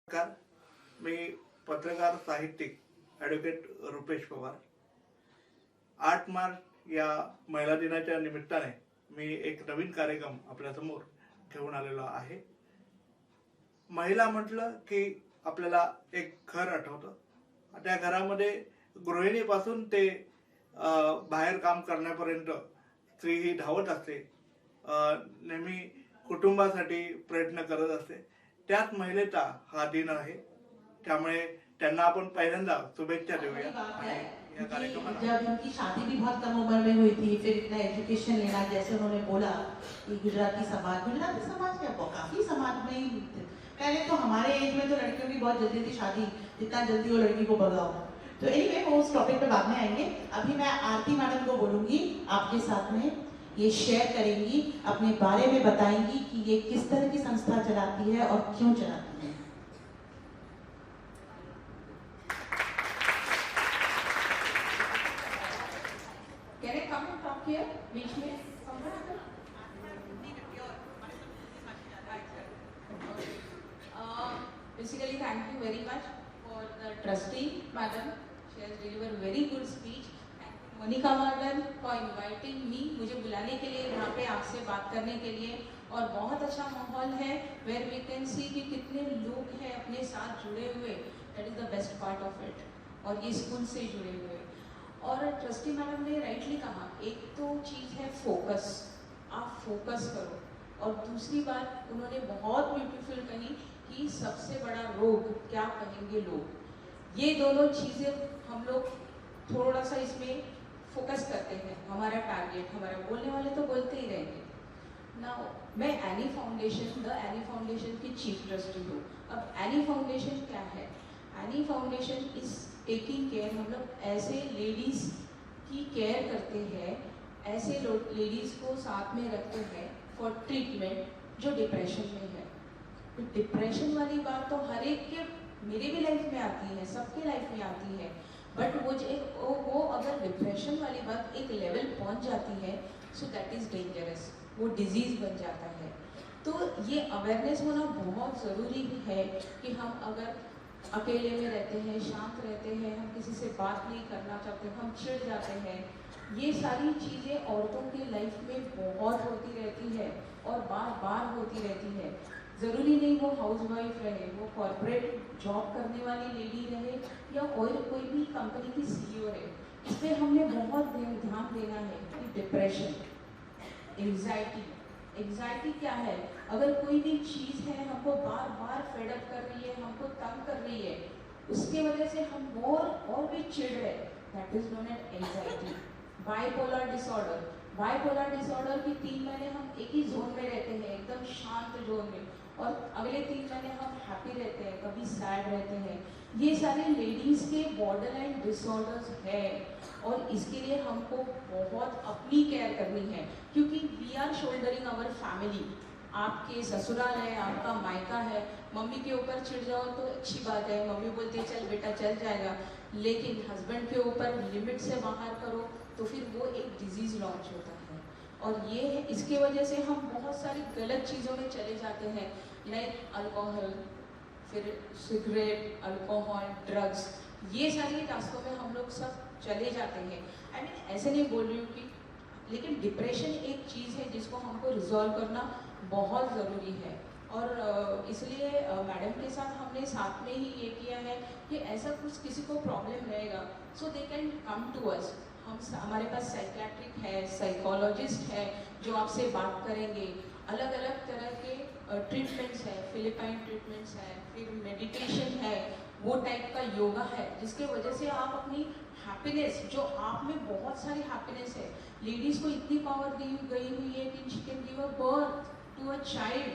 नमस्कार, मी पत्रकार साहित्यिक ॲडव्होकेट रुपेश पवार. 8 मार्च या महिला दिनाच्या निमित्ताने मी एक नवीन कार्यक्रम आपल्यासमोर घेऊन आलेलो आहे. महिला म्हटलं की आपल्याला एक घर आठवतं. त्या घरामध्ये गृहिणीपासून ते बाहेर काम करण्यापर्यंत स्त्री ही धावत असते, नेहमी कुटुंबासाठी प्रयत्न करत असते. त्याच महिलेचा हा दिन आहे, त्यामुळे त्यांना आपण पहिल्यांदा शुभेच्छा देऊया. या कार्यक्रमाला जब उनकी शादी भी बहुत कम उम्र में हुई थी, फिर इतना एजुकेशन लेना, जैसे उन्होंने बोला कि गुजराती समाज क्या काफी समाज में ही पहले तो हमारे एज में तो लड़कियों की बहुत जल्दी थी शादी, जितना जल्दी वो लड़की को भगाओ. तो एनीवे वो उस टॉपिक पे बाद में आएंगे. अभी मैं आरती मैडम को बोलूंगी, आपके साथ में ये शेयर करेंगी, अपने बारे में बताएंगी कि ये किस तरह की संस्था चलाती है और क्यों चलाती है. Can I come and talk here? बीच में basically thank you very much for the trustee madam. She has delivered very good speech. Monika madam for inviting me, मुझे बुलाने के लिए यहाँ पे आपसे बात करने के लिए. और बहुत अच्छा माहौल है where we can see कि कितने लोग हैं अपने साथ जुड़े हुए. That is the best part of it. और ये स्कूल से जुड़े हुए. और ट्रस्टी मैडम ने राइटली कहा, एक तो चीज़ है फोकस, आप फोकस करो. और दूसरी बात उन्होंने बहुत ब्यूटीफुल कही कि सबसे बड़ा रोग क्या कहेंगे लोग. ये दोनों चीज़ें हम लोग थोड़ा सा इसमें फोकस करते हैं. हमारा टारगेट, हमारा बोलने वाले तो बोलते ही रहेंगे. नाउ मैं एनी फाउंडेशन की चीफ ट्रस्टी हूँ. अब एनी फाउंडेशन क्या है? एनी फाउंडेशन इस टेकिंग केयर, हम लोग ऐसे लेडीज़ की केयर करते हैं, ऐसे लेडीज़ को साथ में रखते हैं फॉर ट्रीटमेंट जो डिप्रेशन में है. तो डिप्रेशन वाली बात तो हर एक के, मेरे भी लाइफ में आती है, सबके लाइफ में आती है. बट वो अगर डिप्रेशन वाली बात एक लेवल पहुंच जाती है, सो दैट इज़ डेंजरस, वो डिजीज़ बन जाता है. तो ये अवेयरनेस होना बहुत ज़रूरी है कि हम अगर अकेले में रहते हैं, शांत रहते हैं, हम किसी से बात नहीं करना चाहते, हम चिढ़ जाते हैं, ये सारी चीज़ें औरतों की लाइफ में बहुत होती रहती है और बार बार होती रहती है. ज़रूरी नहीं वो हाउसवाइफ रहे, वो कॉर्पोरेट जॉब करने वाली लेडी रहे या और कोई भी कंपनी की सीईओ रहे. इस पर हमने बहुत ध्यान देना है कि डिप्रेशन, एंग्जाइटी क्या है. अगर कोई भी चीज़ है हमको बार बार फेडअप कर रही है, हमको तंग कर रही है, उसके वजह से हम और भी चिढ़ रहे, that is known as anxiety. Bipolar disorder की 3 महीने हम एक ही जोन में रहते हैं, एकदम शांत जोन में, और अगले 3 महीने हम हैप्पी रहते हैं, कभी सैड रहते हैं. ये सारे लेडीज़ के बॉर्डरलाइन डिसऑर्डर्स है और इसके लिए हमको बहुत अपनी केयर करनी है, क्योंकि we are shouldering our family. आपके ससुराल है, आपका मायका है. मम्मी के ऊपर चिढ़ जाओ तो अच्छी बात है, मम्मी बोलती है चल बेटा चल जाएगा, लेकिन हस्बैंड के ऊपर लिमिट से बाहर करो तो फिर वो एक डिजीज़ लॉन्च होता है. और ये है, इसके वजह से हम बहुत सारी गलत चीज़ों में चले जाते हैं, लाइक अल्कोहल, फिर सिगरेट, अल्कोहल, ड्रग्स, ये सारी रास्तों में हम लोग सब चले जाते हैं. आई मीन ऐसे नहीं बोल रही हूँ कि, लेकिन डिप्रेशन एक चीज़ है जिसको हमको रिजॉल्व करना बहुत ज़रूरी है. और इसलिए मैडम के साथ हमने साथ में ही ये किया है कि ऐसा कुछ किसी को प्रॉब्लम रहेगा सो they can come to us. हमारे पास साइकियाट्रिक है, साइकोलॉजिस्ट है जो आपसे बात करेंगे. अलग अलग तरह के ट्रीटमेंट्स है, फिलिपाइन ट्रीटमेंट्स है, फिर मेडिटेशन है, वो टाइप का योगा है, जिसके वजह से आप अपनी हैप्पीनेस, जो आप में बहुत सारी हैप्पीनेस है, लेडीज़ को इतनी पावर दी गई हुई है कि she can give a birth to a child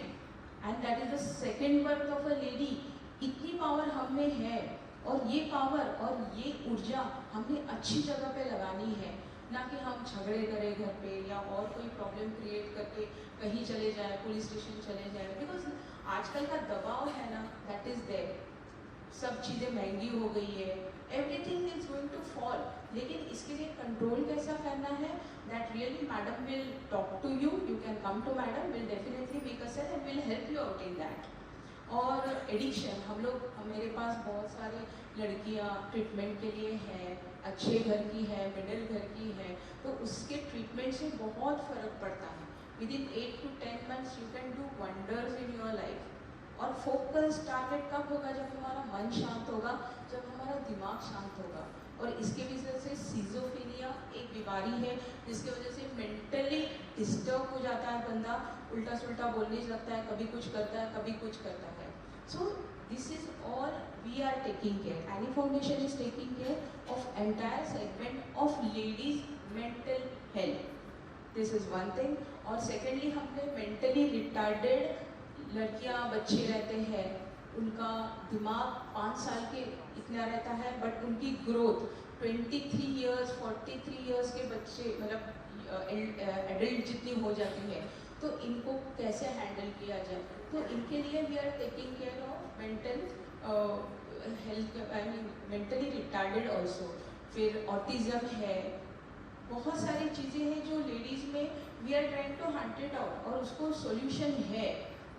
and that is the second birth of a lady. इतनी पावर हम में है और ये पावर और ये ऊर्जा हमने अच्छी जगह पे लगानी है, ना कि हम झगड़े करें घर पे या और कोई प्रॉब्लम क्रिएट करके कहीं चले जाए, पुलिस स्टेशन चले जाए. बिकॉज आजकल का दबाव है ना, दैट इज़ देयर. सब चीज़ें महंगी हो गई है, everything is going to fall. लेकिन इसके लिए कंट्रोल कैसा करना है, that really madam will talk to you. You can come to madam, will definitely make a set and will help you out in that. और एडिक्शन, मेरे पास बहुत सारे लड़कियां ट्रीटमेंट के लिए हैं, अच्छे घर की है, मिडिल घर की है, तो उसके ट्रीटमेंट से बहुत फ़र्क पड़ता है। Within 8 to 10 months you can do wonders in your life. और फोकस टारगेट कब होगा? जब हमारा मन शांत होगा, जब हमारा दिमाग शांत होगा। और इसके वजह से सिजोफ्रेनिया एक बीमारी है जिसकी वजह से मेंटली डिस्टर्ब हो जाता है बंदा, उल्टा सुल्टा बोलने लगता है, कभी कुछ करता है, कभी कुछ करता है। So this is all we are taking care, any foundation is taking care of entire segment of ladies mental health. This is one thing. और सेकेंडली, हमने मेंटली रिटार्डेड लड़कियां बच्चे रहते हैं, उनका दिमाग 5 साल के इतना रहता है, बट उनकी ग्रोथ 23 इयर्स 43 इयर्स के बच्चे, मतलब एडल्ट जितनी हो जाती है, तो इनको कैसे हैंडल किया जाए? तो इनके लिए we are taking care of mental health, I mean mentally retarded also. फिर ऑटिज्म है, बहुत सारी चीज़ें हैं जो लेडीज़ में we are trying to hunt it out, और उसको सॉल्यूशन है।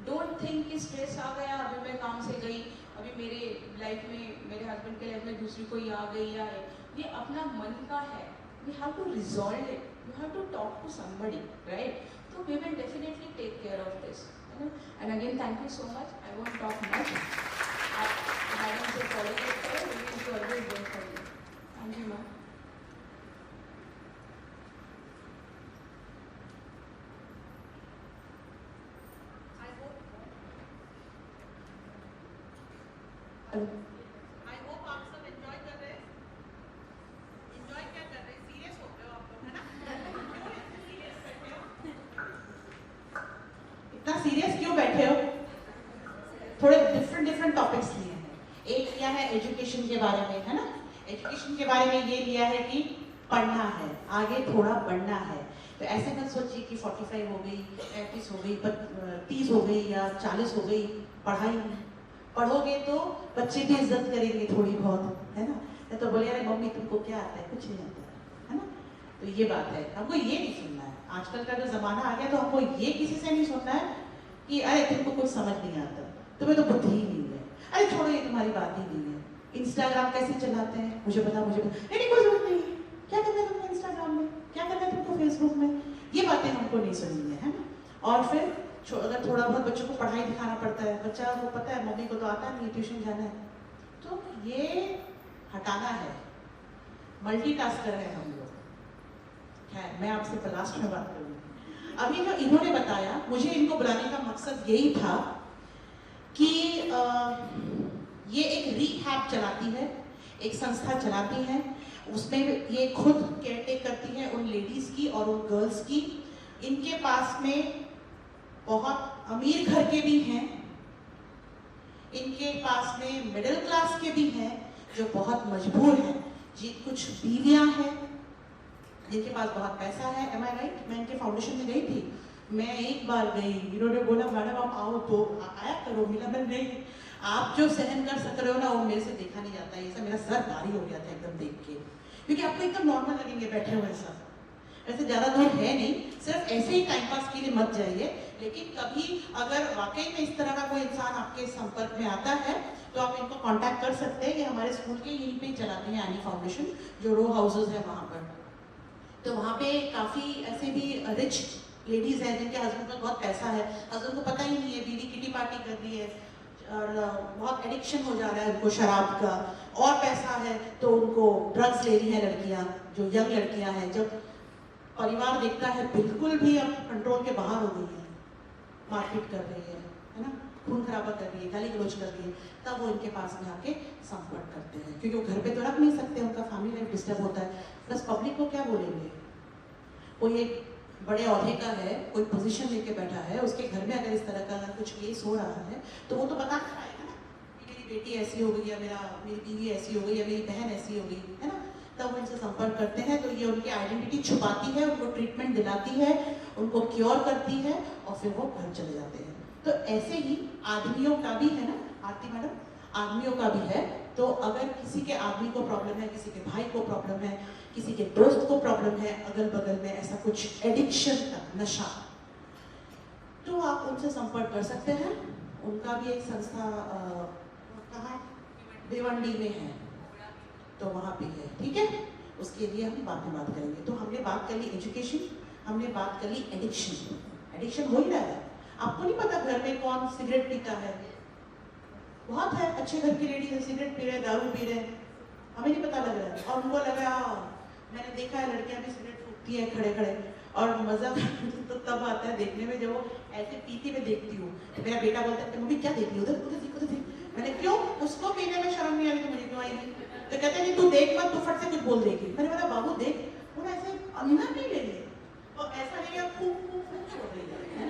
डोंट थिंक कि स्ट्रेस आ गया, अभी मैं काम से गई, अभी मेरे लाइफ में, मेरे हस्बैंड के लाइफ में दूसरी कोई आ गई या है, ये अपना मन का है। We have to resolve it, you have to talk to somebody, right? तो we will definitely take care of this, है ना? And again thank you so much, I won't talk much. आप मैडम से कोऑर्डिनेट करें, we will always wait for you. Thank you ma'am. I hope आप सब enjoy कर रहे हैं। एंजॉय क्या कर रहे हैं? सीरियस हो गए हो आप लोग, है ना? सीरियस बैठे हो? इतना सीरियस क्यों बैठे हो? थोड़े डिफरेंट टॉपिक्स लिए हैं। एक लिया है एजुकेशन के बारे में, है ना? एजुकेशन के बारे में ये लिया है कि पढ़ना है, आगे थोड़ा बढ़ना है। तो ऐसे मत सोचिए कि 45 हो गई, 35 हो गई, 30 हो गई या 40 हो गई, पढ़ाई नहीं। पढ़ोगे तो बच्चे भी इज्जत करेंगे थोड़ी बहुत, है ना? नहीं तो बोले अरे मम्मी तुमको क्या आता है, कुछ नहीं आता है ना? तो ये बात है, हमको ये नहीं सुनना है। आजकल का जो जमाना आ गया, तो हमको ये किसी से नहीं सुनना है कि अरे तुमको कुछ समझ नहीं आता, तुम्हें तो बुद्धि ही नहीं है, अरे छोड़ो ये तुम्हारी बात ही नहीं है। इंस्टाग्राम कैसे चलाते हैं मुझे पता, नहीं कोई जरूरत नहीं है, क्या करना है तुमको इंस्टाग्राम में, क्या करना है तुमको फेसबुक में, ये बातें हमको नहीं सुननी है ना? और फिर अगर थोड़ा बहुत बच्चों को पढ़ाई दिखाना पड़ता है, बच्चा को पता है मम्मी को तो आता नहीं, ट्यूशन जाना है, तो ये हटाना है। मल्टीटास्कर है हम लोग। खैर, मैं आपसे लास्ट में बात करूंगी। अभी जो इन्होंने बताया, मुझे इनको बुलाने का मकसद यही था कि ये एक रिहैब चलाती है, एक संस्था चलाती है, उसमें ये खुद केयरटेक करती है उन लेडीज की और उन गर्ल्स की। इनके पास में बहुत अमीर घर के भी हैं, इनके पास में मिडिल क्लास के भी हैं जो बहुत मजबूर हैं, जी कुछ बीवियां हैं जिनके पास बहुत पैसा है। एम आई राइट? मैं इनके फाउंडेशन में गई थी, मैं एक बार गई, इन्होंने बोला मैडम आप आओ तो आया करो, मिला मैं नहीं, आप जो सहन कर सक रहे हो ना वो मेरे से देखा नहीं जाता। ये सब मेरा सर भारी हो गया था एकदम देख के, क्योंकि आपको एकदम नॉर्मल लगेंगे बैठे हुए सब, ऐसे ज्यादा दूर है नहीं, सिर्फ ऐसे ही टाइम पास के लिए मत जाइए। लेकिन कभी अगर वाकई में इस तरह का कोई इंसान आपके संपर्क में आता है तो आप इनको कांटेक्ट कर सकते हैं। ये हमारे स्कूल के यहीं पे चलाते हैं एनी फाउंडेशन, जो रो हाउसेस है वहाँ पर। तो वहाँ पे काफ़ी ऐसे भी रिच लेडीज हैं जिनके हस्बैंड का बहुत पैसा है, हस्बैंड को पता ही नहीं है, बीवी किटी पार्टी कर रही है और बहुत एडिक्शन हो जा रहा है उनको शराब का, और पैसा है तो उनको ड्रग्स ले रही हैं लड़कियाँ, जो यंग लड़कियाँ हैं। जब परिवार देखता है बिल्कुल भी अब कंट्रोल के बाहर हो गई है, मारपीट कर रही है ना, खून खराबा कर रही है, गाली गलौज कर रही है, तब वो इनके पास में आके संपर्क करते हैं, क्योंकि वो घर पे तो रख नहीं सकते, उनका फैमिली लाइफ डिस्टर्ब होता है। प्लस पब्लिक को क्या बोलेंगे, कोई एक बड़े औहदे का है, कोई पोजीशन लेके बैठा है, उसके घर में अगर इस तरह का कुछ केस हो रहा है तो वो तो बता पाएगा ना कि मेरी बेटी ऐसी हो गई, या मेरी बीवी ऐसी हो गई, या मेरी बहन ऐसी हो गई, है ना? तब वो इनसे संपर्क करते हैं, तो ये उनकी आइडेंटिटी छुपाती है, उनको ट्रीटमेंट दिलाती है, उनको क्योर करती है और फिर वो घर चले जाते हैं। तो ऐसे ही आदमियों का भी है ना आरती मैडम, आदमियों का भी है। तो अगर किसी के आदमी को प्रॉब्लम है, किसी के भाई को प्रॉब्लम है, किसी के दोस्त को प्रॉब्लम है, अगल बगल में ऐसा कुछ एडिक्शन का नशा, तो आप उनसे संपर्क कर सकते हैं। उनका भी एक संस्था कहाँ भिवंडी में है, तो वहाँ पे है, ठीक है। उसके लिए हम बाद में बात करेंगे। तो हमने बात कर ली एजुकेशन, हमने बात कर ली एडिक्शन। एडिक्शन हो ही रहा है। आपको नहीं पता घर में कौन सिगरेट पीता है, बहुत है अच्छे घर की लेडीज सिगरेट पी रहे, दारू पी रहे, हमें नहीं पता लग रहा है। और उनको लगा, मैंने देखा है लड़कियां भी सिगरेट फूकती है खड़े खड़े, और मजा तो तब आता है देखने में जब वो ऐसे पीती मैं देखती हूँ। मेरा बेटा बोलता है मम्मी क्या देख रही हो, उधर उधर देख। मैंने क्यों, उसको पीने में शर्म नहीं आ रही तो मुझे क्यों आएगी? तो कहते नहीं तू देख मत, तू फट से कुछ बोल देगी। मैंने बोला बाबू देख, वो ऐसे अंधा पी ले रही है और ऐसा नहीं है फूक फूक फूक छोड़ रही है।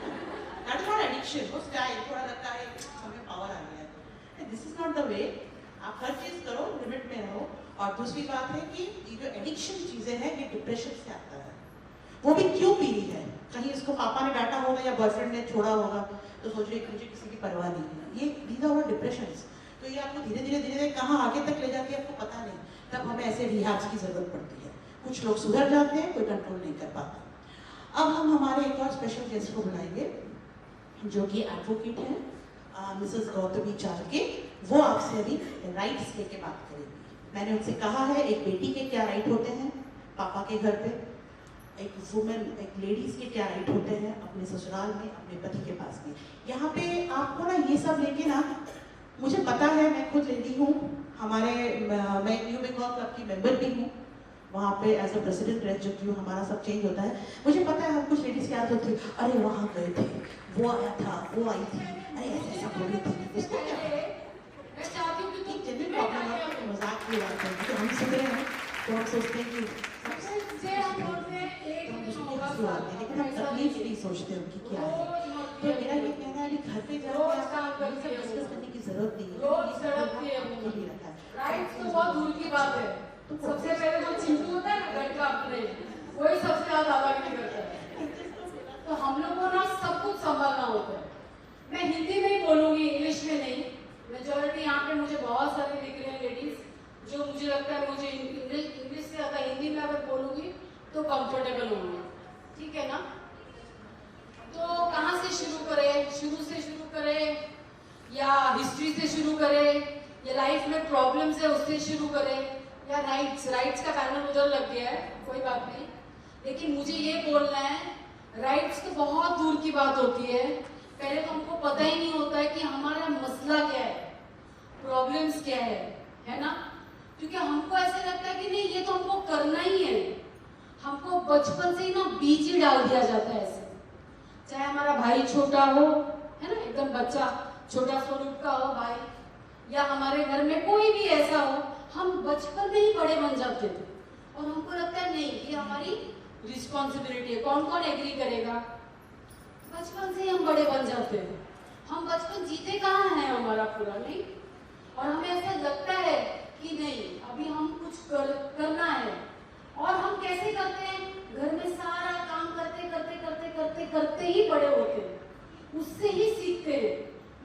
दैट इज नॉट एडिक्शन, वो स्टाइल थोड़ा लगता है हमें पावर आ गया है। This is not the way. आप हर चीज करो, लिमिट में रहो। और दूसरी बात है कि ये जो एडिक्शन चीजें हैं ये डिप्रेशन से आता है। वो भी क्यों पी रही है? कहीं इसको पापा ने डांटा होगा या बॉयफ्रेंड ने छोड़ा होगा तो सोच रही मुझे किसी की परवाह नहीं है। ये दीज आर डिप्रेशंस। तो ये आपको धीरे धीरे कहाँ आगे तक ले जाती है आपको पता नहीं। तब हमें ऐसे रिहैब्स की जरूरत पड़ती है। कुछ लोग सुधर जाते हैं, कोई कंट्रोल नहीं कर पाता। अब हम हमारे एक और स्पेशल गेस्ट को बुलाएंगे जो कि एडवोकेट है, मिसेस गौतमी चारके। वो आपसे अभी राइट्स लेके बात करेंगी। मैंने उनसे कहा है एक बेटी के क्या राइट होते हैं पापा के घर पे, एक वुमेन, एक लेडीज के क्या राइट होते हैं अपने ससुराल में, अपने पति के पास में। यहाँ पे आपको ना ये सब लेके ना, मुझे पता है, मैं खुद लेडी हूँ, हमारे मैं न्यू बंगाल क्लब की मेंबर भी हूँ, वहाँ पे एज अ प्रेसिडेंट रह चुकी हूँ, हमारा सब चेंज होता है। मुझे पता है हम कुछ लेडीज क्या होती है, अरे वहाँ गए थे, वो आया था, वो आई थी, अरे ऐसे ऐसा बोली थी, उसको क्या मैं चाहती हूँ कि जेन्युइन प्रॉब्लम है, मजाक की बात है क्योंकि हम सुन रहे हैं तो हम सोचते हैं कि लेकिन हम तकलीफ नहीं सोचते उनकी क्या है। तो मेरा ये कहना है कि घर पे जाकर डिस्कस करने की जरूरत नहीं है। राइट्स तो बहुत दूर की बात है। तो सबसे पहले जो चिंटू होता है ना घर का अपने, वही सबसे ज्यादा नहीं करता है। तो हम लोग को ना सब कुछ संभालना होता है। मैं हिंदी में ही बोलूंगी, इंग्लिश में नहीं। मेजोरिटी यहाँ पे मुझे बहुत सारे दिख रहे हैं लेडीज, जो मुझे लगता है मुझे इंग्लिश से ज्यादा हिंदी में अगर बोलूंगी तो कंफर्टेबल होंगे, ठीक है ना। तो कहाँ से शुरू करें? शुरू से शुरू करें या हिस्ट्री से शुरू करें या लाइफ में प्रॉब्लम्स है उससे शुरू करें या राइट्स का पैनल उधर लग गया है, कोई बात नहीं। लेकिन मुझे ये बोलना है, राइट्स तो बहुत दूर की बात होती है। पहले तो हमको पता ही नहीं होता है कि हमारा मसला क्या है, प्रॉब्लम्स क्या है ना। क्योंकि हमको ऐसे लगता है कि नहीं ये तो हमको करना ही है। हमको बचपन से ही ना बीज ही डाल दिया जाता है ऐसे, चाहे हमारा भाई छोटा हो, है ना, एकदम बच्चा छोटा स्वरूप का हो भाई, या हमारे घर में कोई भी ऐसा हो, हम बचपन में ही बड़े बन जाते थे और हमको लगता है नहीं ये हमारी रिस्पॉन्सिबिलिटी है। कौन कौन एग्री करेगा? बचपन से ही हम बड़े बन जाते हैं। हम बचपन जीते कहाँ हैं हमारा पूरा, नहीं। और हमें ऐसा लगता है कि नहीं अभी हम कुछ करना है। और हम कैसे करते हैं? घर में सारा काम करते करते करते करते करते ही बड़े होते हैं, उससे ही सीखते हैं।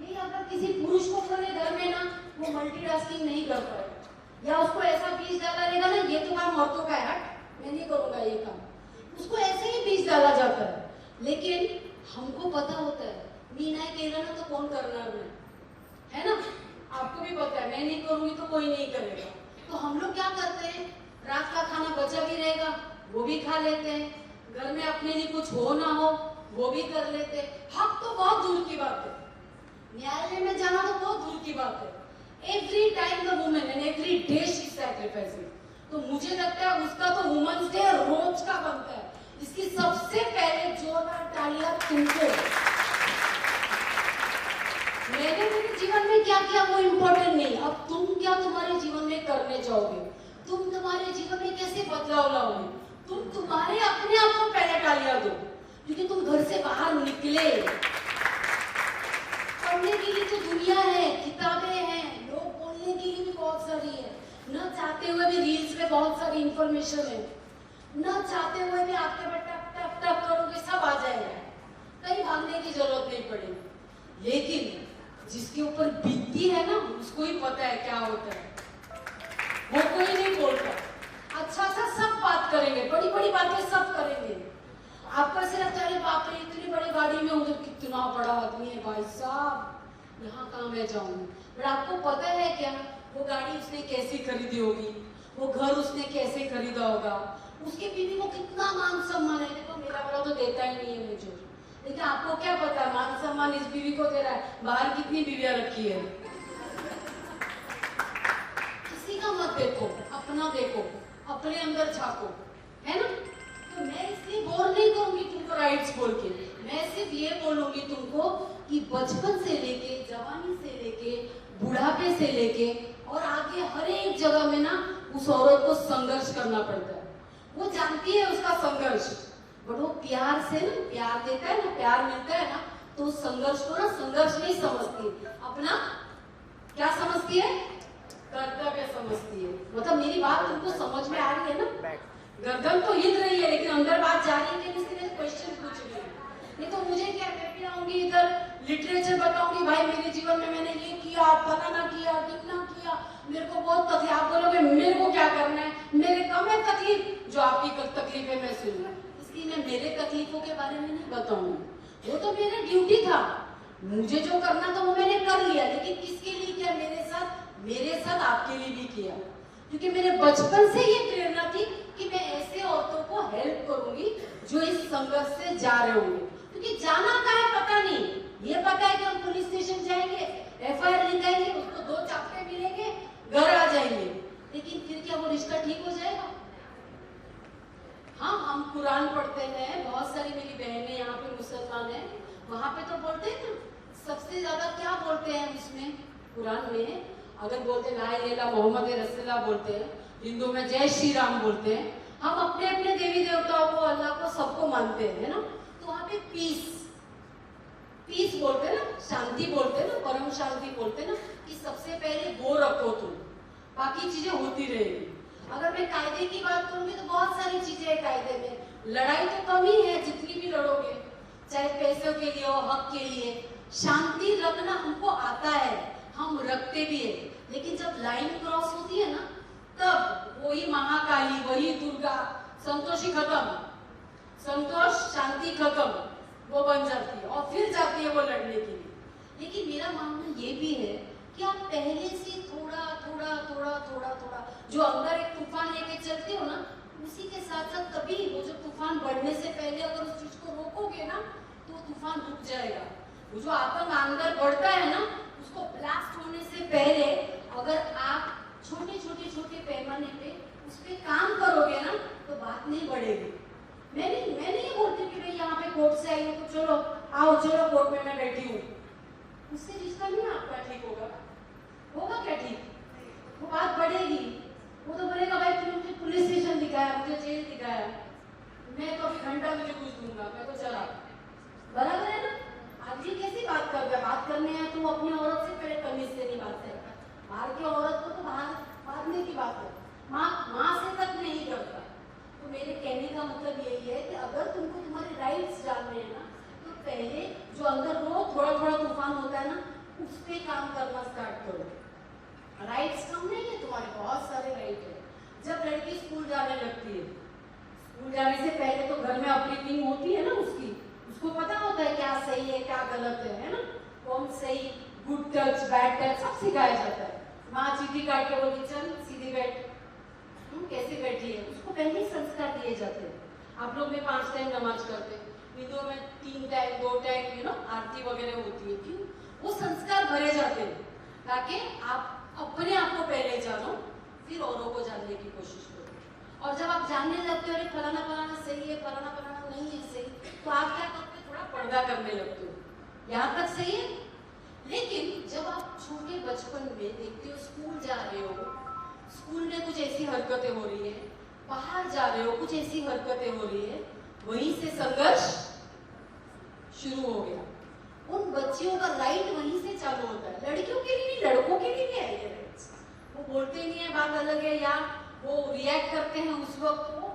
ये अगर किसी पुरुष को बोले घर में ना वो मल्टीटास्किंग नहीं कर पाएगा, या उसको ऐसा बीज डाला रहेगा ना ये तो काम औरतों का है, हट मैं नहीं करूंगा ये काम, उसको ऐसे ही बीज डाला जाता है। लेकिन हमको पता होता है मी नहीं कहना ना तो कौन करना है ना। आपको भी पता है मैं नहीं करूंगी तो कोई नहीं करेगा। तो हम लोग क्या करते हैं, रात का खाना बचा भी रहेगा वो भी खा लेते हैं, घर में अपने लिए कुछ हो ना हो वो भी कर लेते हैं। हक तो बहुत दूर की बात है, न्यायालय में जाना तो बहुत दूर की बात है। Every time the women and every day she sacrificing. तो मुझे लगता है उसका तो वुमेन्स डे रोज का बनता है। इसकी सबसे पहले जोरदार तालियां तुमको। मैंने मेरे जीवन में क्या किया वो इम्पोर्टेंट नहीं, अब तुम क्या तुम्हारे जीवन में करने चाहोगे, तुम तुम्हारे जीवन में कैसे बदलाव लाओगे। तुम तुम्हारे अपने आप को पहले तालियां दो, क्योंकि तुम घर से बाहर निकले। पढ़ने के लिए तो दुनिया है, किताबें हैं, लोग बोलने के लिए भी बहुत सारी है, न चाहते हुए भी रील्स पे बहुत सारी इंफॉर्मेशन है, न चाहते हुए भी आपके पर टप टप टप करोगे सब आ जाएगा, कहीं भागने की जरूरत नहीं पड़ेगी। लेकिन जिसके ऊपर बीतती है ना उसको ही पता है क्या होता है, वो कोई नहीं बोलता। अच्छा सा सब बात करेंगे, बड़ी बड़ी बातें सब करेंगे। आपको ऐसे लगता है बाप रे इतनी बड़ी गाड़ी में उधर कितना बड़ा आदमी है भाई साहब, यहाँ कहाँ मैं जाऊंगी। पर आपको पता है क्या, वो गाड़ी उसने कैसे खरीदी होगी, वो घर उसने कैसे खरीदा होगा, उसके बीवी को कितना मान सम्मान है। देखो मेरा वाला तो देता ही नहीं है मुझे, लेकिन आपको क्या पता मान सम्मान इस बीवी को दे रहा है, बाहर कितनी बीवियां रखी है। किसी का मत देखो, अपना देखो, अपने अंदर झांको, है ना। तो मैं इसलिए बोर नहीं करूंगी तुमको राइट्स बोल के, मैं सिर्फ ये बोलूंगी तुमको कि बचपन से लेके, जवानी से लेके, बुढ़ापे से लेके और आगे हर एक जगह में ना उस औरत को संघर्ष करना पड़ता है। वो जानती है उसका संघर्ष, बट वो प्यार से ना, प्यार देता है ना, प्यार मिलता है ना, तो उस संघर्ष को ना संघर्ष नहीं समझती, अपना क्या समझती है, कर्तव्य समझती है। मतलब मेरी बात तुमको समझ में आ रही है ना। गर्दन तो हिल रही है लेकिन अंदर बात जा रही है कि किसी ने क्वेश्चन पूछ लिया। नहीं तो मुझे क्या, मैं भी आऊंगी इधर लिटरेचर बताऊंगी, भाई मेरे जीवन में मैंने ये किया, फलाना किया, कितना किया, मेरे को बहुत तकलीफ। आप बोलोगे मेरे को क्या करना है, मेरे कम है तकलीफ, जो आपकी तकलीफ है मैं सुनूं, इसलिए मैं मेरे तकलीफों के बारे में नहीं बताऊंगी। वो तो मेरा ड्यूटी था, मुझे जो करना था वो मैंने कर लिया, लेकिन किसके लिए किया, मेरे साथ आपके लिए भी किया। क्योंकि मेरे बचपन से ये प्रेरणा थी कि मैं ऐसे औरतों को हेल्प करूंगी जो इस संघर्ष से जा रहे होंगे। क्योंकि जाना कहाँ है पता नहीं, ये पता है कि हम पुलिस स्टेशन जाएंगे, FIR लिखाएंगे, उसको 2 चापटे मिलेंगे, घर आ जाएंगे, लेकिन फिर क्या वो रिश्ता ठीक हो जाएगा। हाँ, हम कुरान पढ़ते हैं, बहुत सारी मेरी बहनें यहाँ पे मुसलमान है, वहां पे तो बोलते हैं ना, सबसे ज्यादा क्या बोलते हैं इसमें कुरान में, अगर बोलते ला इलाहा इल्लल्लाह मोहम्मद रसूलुल्लाह बोलते हैं, हिंदू में जय श्री राम बोलते हैं। हम अपने अपने देवी देवताओं को, अल्लाह को, सबको मानते हैं, है ना। तो वहाँ पे पीस बोलते हैं ना, शांति बोलते हैं ना, परम शांति बोलते हैं ना, कि सबसे पहले वो रखो तुम, बाकी चीजें होती रहेगी। अगर मैं कायदे की बात करूंगी तो बहुत सारी चीजें है कायदे में, लड़ाई तो कम ही है, जितनी भी लड़ोगे, चाहे पैसों के लिए हो, हक के लिए, शांति रखना हमको आता है, हम रखते भी है। लेकिन जब लाइन क्रॉस होती है ना, तब वही महाकाली, वही दुर्गा, संतोषी खत्म, संतोष शांति खत्म, वो बन जाती है और फिर जाती है वो लड़ने के लिए। लेकिन मेरा मानना ये भी है कि आप पहले से थोड़ा थोड़ा थोड़ा थोड़ा थोड़ा जो अंदर एक तूफान लेके चलते हो ना, उसी के साथ साथ कभी वो जो तूफान बढ़ने से पहले अगर उस चीज को रोकोगे ना, तो तूफान रुक जाएगा। वो जो आतंक अंदर बढ़ता है ना, उसको ब्लास्ट होने से पहले अगर आप छोटे छोटे छोटे पैमाने पे उस पे काम करोगे ना, तो बात नहीं बढ़ेगी। मैं नहीं बोलती कि भाई यहाँ पे कोर्ट से आई हो तो चलो आओ, चलो कोर्ट में मैं बैठी हूँ, उससे रिश्ता नहीं आपका ठीक होगा क्या ठीक? वो बात बढ़ेगी, वो तो बोलेगा भाई तुमने मुझे पुलिस स्टेशन दिखाया, मुझे जेल दिखाया, मैं तो अभी घंटा मुझे कुछ दूंगा, मैं तो चला। बराबर है ना। आज ये कैसी बात कर रहा है, बात करने हैं तो वो अपनी औरत से पहले तमीज से नहीं बात करेगा, बाहर की औरत को तो बाहर बांधने की बात है, माँ से तक नहीं करता। तो मेरे कहने का मतलब यही है कि अगर तुमको तुम्हारे राइट्स जानने हैं ना, तो पहले जो अंदर रोज थोड़ा थोड़ा तूफान होता है ना, उस पे काम करना स्टार्ट करो। राइट्स कम नहीं है तुम्हारे, बहुत सारे राइट है। जब लड़की स्कूल जाने लगती है, स्कूल जाने से पहले तो घर में अपनी होती है ना उसकी, उसको पता होता है क्या सही है क्या गलत है ना, कौन सही, गुड टच बैड टच सब सिखाया जाता है। माँ चीटी काट के बोलती चल सीधी बैठ, कैसे बैठी है, उसको पहले ही संस्कार दिए जाते हैं। आप लोग में 5 टाइम नमाज करते हैं, हिंदुओं में 3 टाइम 2 टाइम आरती वगैरह होती है, क्यों? वो संस्कार भरे जाते हैं ताकि आप अपने आप को पहले जानो, फिर औरों को जानने की कोशिश करो। और जब आप जानने लगते हो अरे फलाना फलाना सही है, फलाना फलाना नहीं है सही, तो आप क्या करते हो, थोड़ा पर्दा करने लगते हो, यहाँ तक सही है। लेकिन जब आप छोटे बचपन में देखते हो स्कूल जा रहे हो, स्कूल में कुछ ऐसी हरकतें हो रही है, बाहर जा रहे हो कुछ ऐसी हरकतें हो रही है, वहीं से संघर्ष शुरू हो गया। उन बच्चियों का राइट वहीं से चालू होता है, लड़कियों के लिए नहीं, लड़कों के लिए नहीं है ये राइट्स। वो बोलते नहीं है, बात अलग है, या वो रिएक्ट करते हैं उस वक्त, वो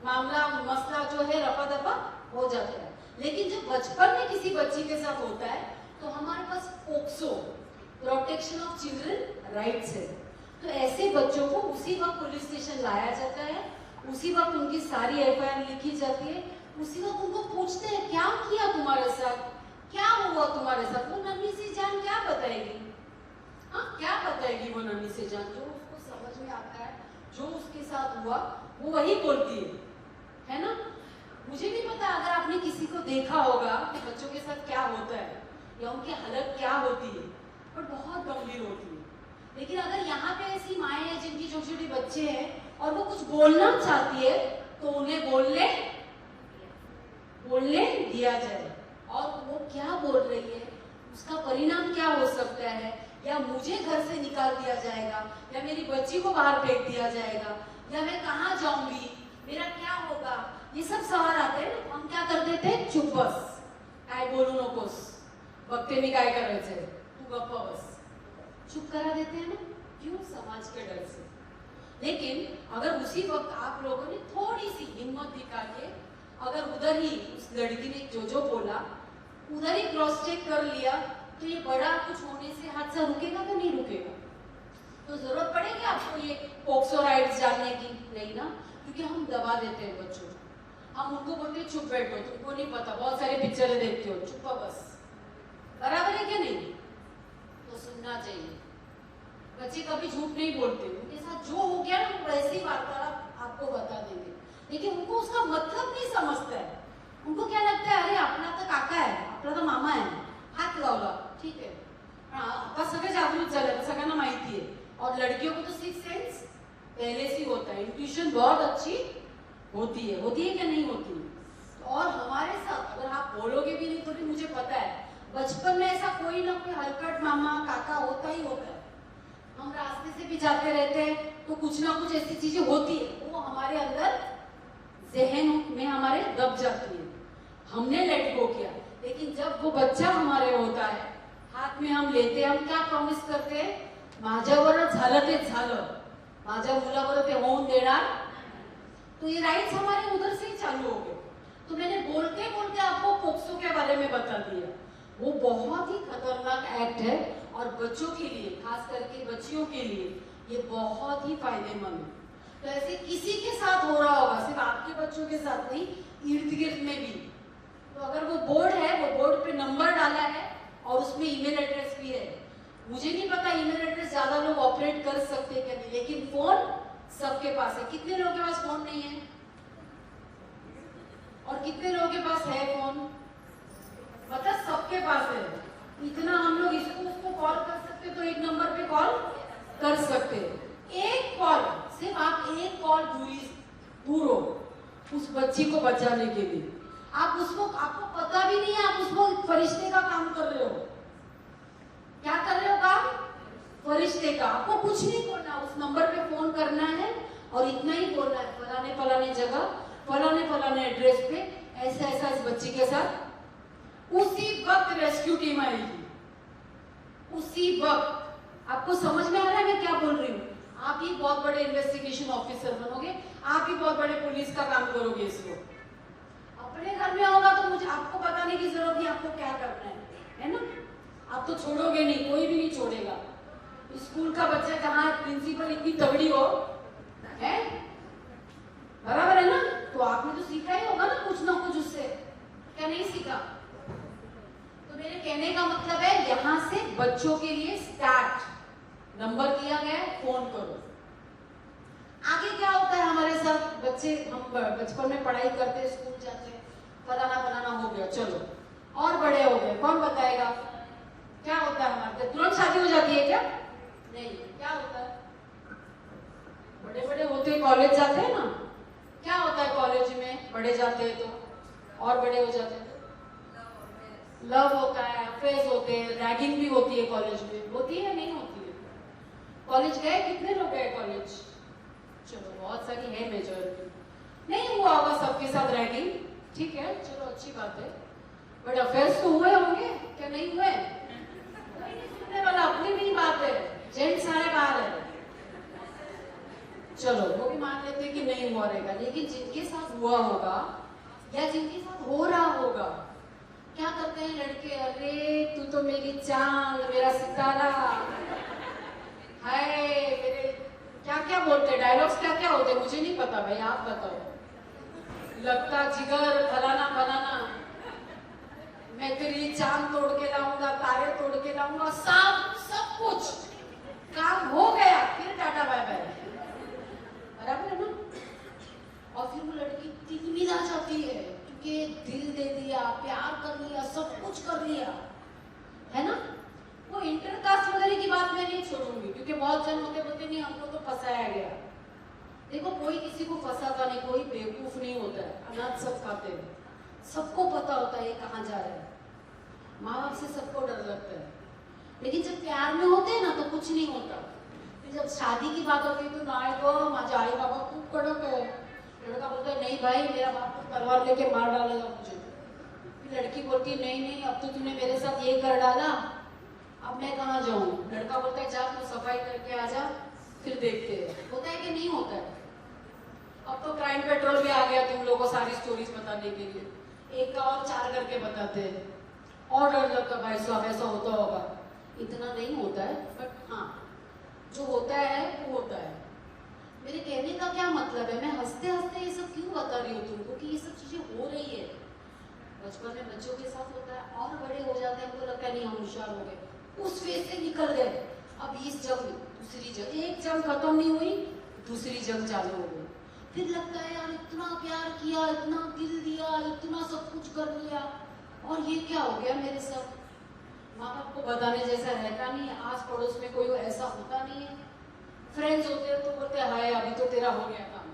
मामला मसला जो है रफा दफा हो जाता है। लेकिन जब बचपन में किसी बच्ची के साथ होता है तो हमारे पास POCSO, protection of children rights है। तो ऐसे बच्चों को उसी वक्त पुलिस स्टेशन लाया जाता है, उसी वक्त उनकी सारी FIR लिखी जाती है, उसी वक्त उनको पूछते हैं क्या किया तुम्हारे साथ, क्या हुआ तुम्हारे साथ? वो नन्ही सी जान क्या बताएगी? हाँ, क्या बताएगी वो नन्ही सी जान? जो उसको समझ में आता है, जो उसके साथ हुआ, वो वही बोलती है ना? मुझे नहीं पता अगर आपने किसी को देखा होगा कि बच्चों के साथ क्या होता है या उनकी हालत क्या होती है, पर बहुत गंभीर होती है। लेकिन अगर यहाँ पे ऐसी माएँ हैं जिनकी छोटे छोटे बच्चे हैं और वो कुछ बोलना चाहती है, तो उन्हें बोलने दिया जाए। और वो क्या बोल रही है, उसका परिणाम क्या हो सकता है, या मुझे घर से निकाल दिया जाएगा, या मेरी बच्ची को बाहर फेंक दिया जाएगा, या मैं कहाँ जाऊंगी, मेरा क्या होगा, ये सब सवाल आते हैं ना। हम क्या करते थे? चुप बस, काय बोलू नकोस, बघते मी काय करायचंय, तू गप्प बस, चुप करा देते हैं ना। क्यों? समाज के डर से। लेकिन अगर उसी वक्त आप लोगों ने थोड़ी सी हिम्मत दिखा के अगर उधर ही उस लड़की ने जो बोला उधर ही क्रॉस चेक कर लिया, तो ये बड़ा कुछ होने से हादसा रुकेगा कि नहीं रुकेगा? तो जरूरत पड़ेगी आपको ये पॉक्सो राइट्स जानने की? नहीं ना, क्योंकि हम दबा देते हैं बच्चों को। हम उनको बोलते हैं चुप बैठो, तुमको नहीं पता, बहुत सारे पिक्चरें देखते हो, चुप बस। बराबर है क्या नहीं? तो सुनना चाहिए। बच्चे कभी झूठ नहीं बोलते, उनके साथ जो हो गया ना वो वैसे ही वार्तालाप आपको बता देंगे, लेकिन उनको उसका मतलब नहीं समझता है। उनको क्या लगता है, अरे अपना तो काका है, अपना तो मामा है, हात लावला ठीक आहे, आता सगळे जागृत झाले, सगळ्यांना माहिती है। और लड़कियों को तो सिक्स सेंस पहले से होता है, इंट्यूशन बहुत अच्छी होती है क्या नहीं होती है? और हमारे साथ अगर आप बोलोगे भी नहीं तो भी मुझे पता है बचपन में ऐसा कोई ना कोई हलकट मामा काका होता ही होता है। हम रास्ते से भी जाते रहते हैं तो कुछ ना कुछ ऐसी चीजें होती है, वो हमारे अंदर जहन में हमारे दब जाती है, हमने लेट गो किया। लेकिन जब वो बच्चा हमारे होता है, हाथ में हम लेते हैं, हम क्या प्रॉमिस करते हैं, माझ्यावरच झालं ते झालं, माझ्या मुलावर ते होऊन देणार। तो ये राइट्स हमारे उधर से ही चालू हो गए। तो मैंने बोलते बोलते आपको पोक्सो के बारे में बता दिया। वो बहुत ही खतरनाक एक्ट है और बच्चों के लिए, खास करके बच्चियों के लिए ये बहुत ही फायदेमंद है। तो ऐसे किसी के साथ हो रहा होगा, सिर्फ आपके बच्चों के साथ नहीं, इर्द गिर्द में भी। तो अगर वो बोर्ड है, वो बोर्ड पे नंबर डाला है और उसमें ईमेल एड्रेस भी है। मुझे नहीं पता ईमेल एड्रेस ज्यादा लोग ऑपरेट कर सकते क्या नहीं, लेकिन फोन सबके पास है। कितने लोगों के पास फोन नहीं है और कितने लोगों के पास है फोन? मतलब सबके पास है। इतना हम लोग इसको उसको कॉल कर सकते, तो एक नंबर पे कॉल कर सकते। एक कॉल, सिर्फ आप एक कॉल दूर हो उस बच्ची को बचाने के लिए। आप उसको, आपको पता भी नहीं है आप उसको फरिश्ते का काम कर रहे हो। क्या कर रहे हो काम? फरिश्ते का। आपको कुछ नहीं बोलना, उस नंबर पे फोन करना है और इतना ही बोलना है, फलाने फलाने जगह, फलाने फलाने एड्रेस पे ऐसा ऐसा इस बच्ची के साथ। उसी वक्त रेस्क्यू टीम आएगी, उसी वक्त। आपको समझ में आ रहा है मैं क्या बोल रही हूँ? आप ही बहुत बड़े इन्वेस्टिगेशन ऑफिसर बनोगे, आप ही बहुत बड़े पुलिस का काम करोगे। इसको अपने घर में होगा तो मुझे आपको बताने की जरूरत नहीं आपको क्या करना है ना? आप तो छोड़ोगे नहीं, कोई भी नहीं छोड़ेगा। स्कूल का बच्चा जहाँ प्रिंसिपल इतनी तगड़ी हो है, बराबर है ना? तो आपने तो सीखा ही होगा ना कुछ उससे, क्या नहीं सीखा? तो मेरे कहने का मतलब है यहाँ से बच्चों के लिए स्टार्ट, नंबर दिया गया है, फोन करो। आगे क्या होता है हमारे साथ? बच्चे, हम बचपन में पढ़ाई करते, स्कूल जाते, फलाना फलाना हो गया, चलो और बड़े हो गए, कौन बताएगा क्या होता है हमारे? तुरंत शादी हो जाती है क्या? नहीं। क्या होता है? बड़े बड़े होते कॉलेज जाते हैं ना, क्या होता है कॉलेज में? बड़े जाते हैं तो और बड़े हो जाते हैं, लव होता है, अफेयर्स होते हैं, रैगिंग भी होती है कॉलेज में। होती है नहीं होती है? कॉलेज गए, कितने लोग गए कॉलेज? चलो बहुत सारी है मेजॉरिटी। नहीं हुआ होगा सबके साथ रैगिंग, ठीक है, चलो अच्छी बात है, बट अफेयर्स तो हुए होंगे क्या? नहीं हुए? नहीं सुनने वाला, अपनी भी बात है, जेंट्स सारे बाहर है, चलो वो भी मान लेते हैं कि नहीं हुआ रहेगा। लेकिन जिनके साथ हुआ होगा या जिनके साथ हो रहा होगा, क्या करते हैं लड़के? अरे तू तो मेरी चांद, मेरा सितारा, हाय मेरे, क्या क्या बोलते हैं डायलॉग्स, क्या क्या होते हैं मुझे नहीं पता भाई, आप बताओ। लगता जिगर, फलाना फलाना, मैं तेरी चांद तोड़ के लाऊंगा, तारे तोड़ के लाऊंगा, सब कुछ काम हो गया, फिर टाटा बाय बाय। बराबर है ना? और फिर वो लड़की तिलमिला जाती है क्योंकि दिल दे दिया, प्यार कर लिया, सब कुछ कर लिया, है ना? वो इंटरकास्ट वगैरह की बात मैं नहीं छोड़ूंगी क्योंकि बहुत जन होते बोलते नहीं हमको तो फंसाया गया। देखो कोई किसी को फंसाता नहीं, कोई बेवकूफ नहीं होता है, अनाज सब खाते हैं, सबको पता होता है ये कहाँ जा रहा है। माँ बाप से सबको डर लगता है, लेकिन जब प्यार में होते हैं ना तो कुछ नहीं होता। फिर जब शादी की बात होती है तो ना को माझा आई बाबा खूब कड़क है, लड़का बोलता है नहीं भाई मेरा बाप को तलवार लेके मार डालेगा मुझे। फिर लड़की बोलती है नहीं नहीं अब तो तूने मेरे साथ ये कर डाला, अब मैं कहाँ जाऊँ। लड़का बोलता है जा तू सफाई करके आ जा, फिर देखते हैं होता है कि नहीं होता है। अब तो क्राइम पेट्रोल भी आ गया तुम लोगों को सारी स्टोरीज बताने के लिए, एक का और 4 करके बताते हैं और डर लगता भाई साहब ऐसा होता होगा। इतना नहीं होता है बट हाँ जो होता है वो होता है। मेरे कहने का क्या मतलब है, मैं हंसते हंसते ये सब क्यों बता रही हूँ तुमको कि ये सब चीजें हो रही है। बचपन में बच्चों के साथ होता है और बड़े हो जाते हैं हमको लगता है नहीं हम होशियार हो गए, उस फेज से निकल गए। अब इस जंग दूसरी जंग, एक जंग खत्म नहीं हुई दूसरी जंग चालू हो गई। फिर लगता है यार इतना प्यार किया, इतना दिल दिया, इतना सब कुछ कर लिया और ये क्या हो गया मेरे साथ। माँ बाप को बताने जैसा रहता नहीं है, आस पड़ोस में कोई ऐसा होता नहीं है, फ्रेंड्स होते हैं तो बोलते हैं हाय अभी तो तेरा हो गया काम,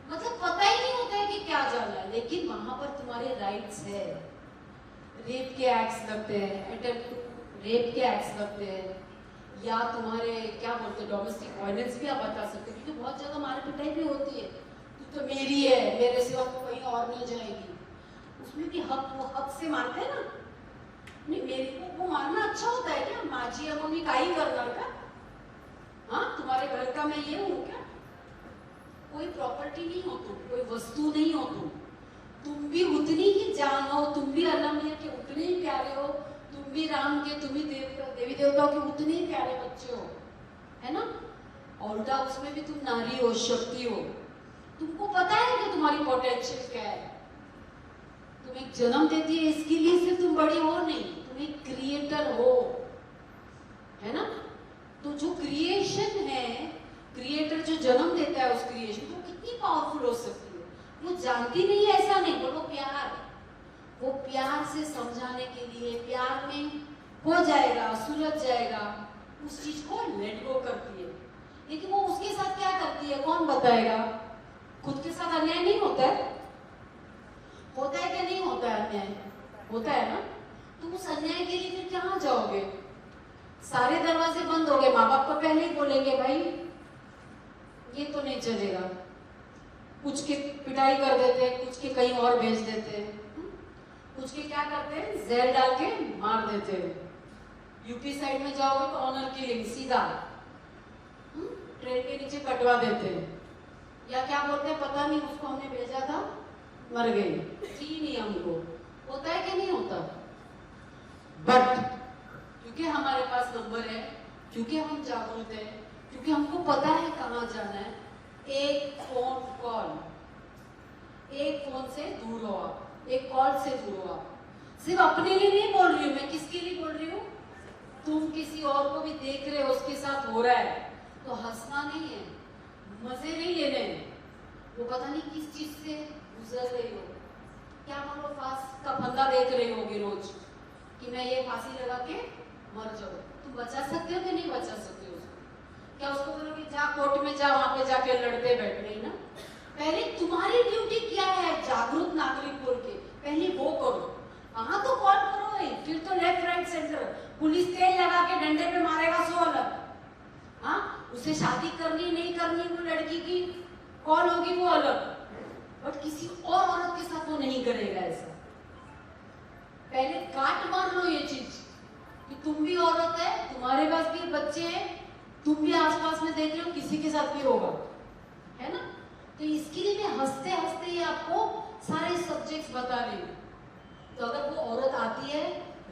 मतलब पता ही नहीं होता है कि क्या जाना है। लेकिन वहां पर तुम्हारे राइट्स है, रेप के एक्ट्स लगते हैं, अटेम्प्ट टू रेप के एक्ट्स लगते हैं, या तुम्हारे क्या बोलते हैं डोमेस्टिक वायलेंस भी आप बता सकते हो क्योंकि बहुत जगह मार पिटाई भी होती है, तू तो मेरी है मेरे सिवा तो कहीं और नहीं जाएगी। उसमें भी हक, वो हक से मारते हैं ना, नहीं मेरे को वो मारना अच्छा होता है क्या, माजी या मम्मी का ही करना का, हाँ तुम्हारे घर का मैं ये हूँ क्या। कोई प्रॉपर्टी नहीं हो तुम, कोई वस्तु नहीं हो तुम भी उतनी ही जान हो, तुम भी अल्लाह के उतने ही प्यारे हो, तुम भी राम के, तुम भी देवी देवताओं के उतने ही प्यारे बच्चे हो, है ना। और उल्टा उसमें भी तुम नारी हो, शक्ति हो, तुमको पता है कि तुम्हारी पोटेंशियल क्या है। तुम एक जन्म देती है इसके लिए सिर्फ तुम बड़ी हो नहीं, तुम एक क्रिएटर हो, है ना। तो जो क्रिएशन है, क्रिएटर जो जन्म देता है उस क्रिएशन को, कितनी पावरफुल हो सकती है। वो जानती नहीं है ऐसा नहीं, बोलो प्यार, वो प्यार से समझाने के लिए प्यार में हो जाएगा, सुलझ जाएगा, उस चीज को लेट गो करती है। लेकिन वो उसके साथ क्या करती है कौन बताएगा। खुद के साथ अन्याय नहीं होता है, होता है क्या नहीं होता है अन्याय, होता है ना। तो उस अन्याय के लिए फिर कहाँ जाओगे, सारे दरवाजे बंद हो गए, माँ बाप को पहले ही बोलेंगे भाई ये तो नहीं चलेगा, कुछ के पिटाई कर देते, कुछ के कहीं और भेज देते, कुछ के क्या करते हैं जहर डाल के मार देते हैं। यूपी साइड में जाओगे तो ऑनर किलिंग सीधा ट्रेन के नीचे कटवा देते हैं, या क्या बोलते हैं पता नहीं, उसको हमने भेजा था मर गई, थी नहीं हमको। होता है कि नहीं होता। बट क्योंकि हमारे पास नंबर है, क्योंकि हम जागरूक हैं, क्योंकि हमको पता है कहाँ जाना है, एक फोन कॉल, एक फोन से दूर हो आप, एक कॉल से दूर हो आप। सिर्फ अपने लिए नहीं बोल रही हूँ मैं, किसके लिए बोल रही हूँ, तुम किसी और को भी देख रहे हो उसके साथ हो रहा है तो हंसना नहीं है, मजे नहीं लेने हैं। वो पता नहीं किस चीज से गुजर रही हो, क्या मानो फांस का फंदा देख रही होगी रोज कि मैं ये फांसी लगा के मर जाऊं। तुम बचा सकते हो कि नहीं बचा सकते हो उसको, क्या उसको बोलोगे जा कोर्ट में जा, वहां पे जाके लड़ते बैठ रही ना। पहले तुम्हारी ड्यूटी क्या है, जागरूक नागरिक बोल के पहले वो करो। वहां तो कॉल करो ही, फिर तो लेफ्ट राइट सेंटर, पुलिस तेल लगा के डंडे पे मारेगा सो अलग। हाँ उसे शादी करनी नहीं करनी वो लड़की की कॉल होगी वो अलग, बट किसी और औरत के साथ वो नहीं करेगा ऐसा। पहले काट मार लो ये चीज कि तुम भी औरत है, तुम्हारे पास भी बच्चे हैं, तुम भी आसपास में देख लो किसी के साथ भी होगा, है ना। तो इसके लिए मैं हंसते हंसते ही आपको सारे सब्जेक्ट्स बता रही हूँ। तो अगर वो औरत आती है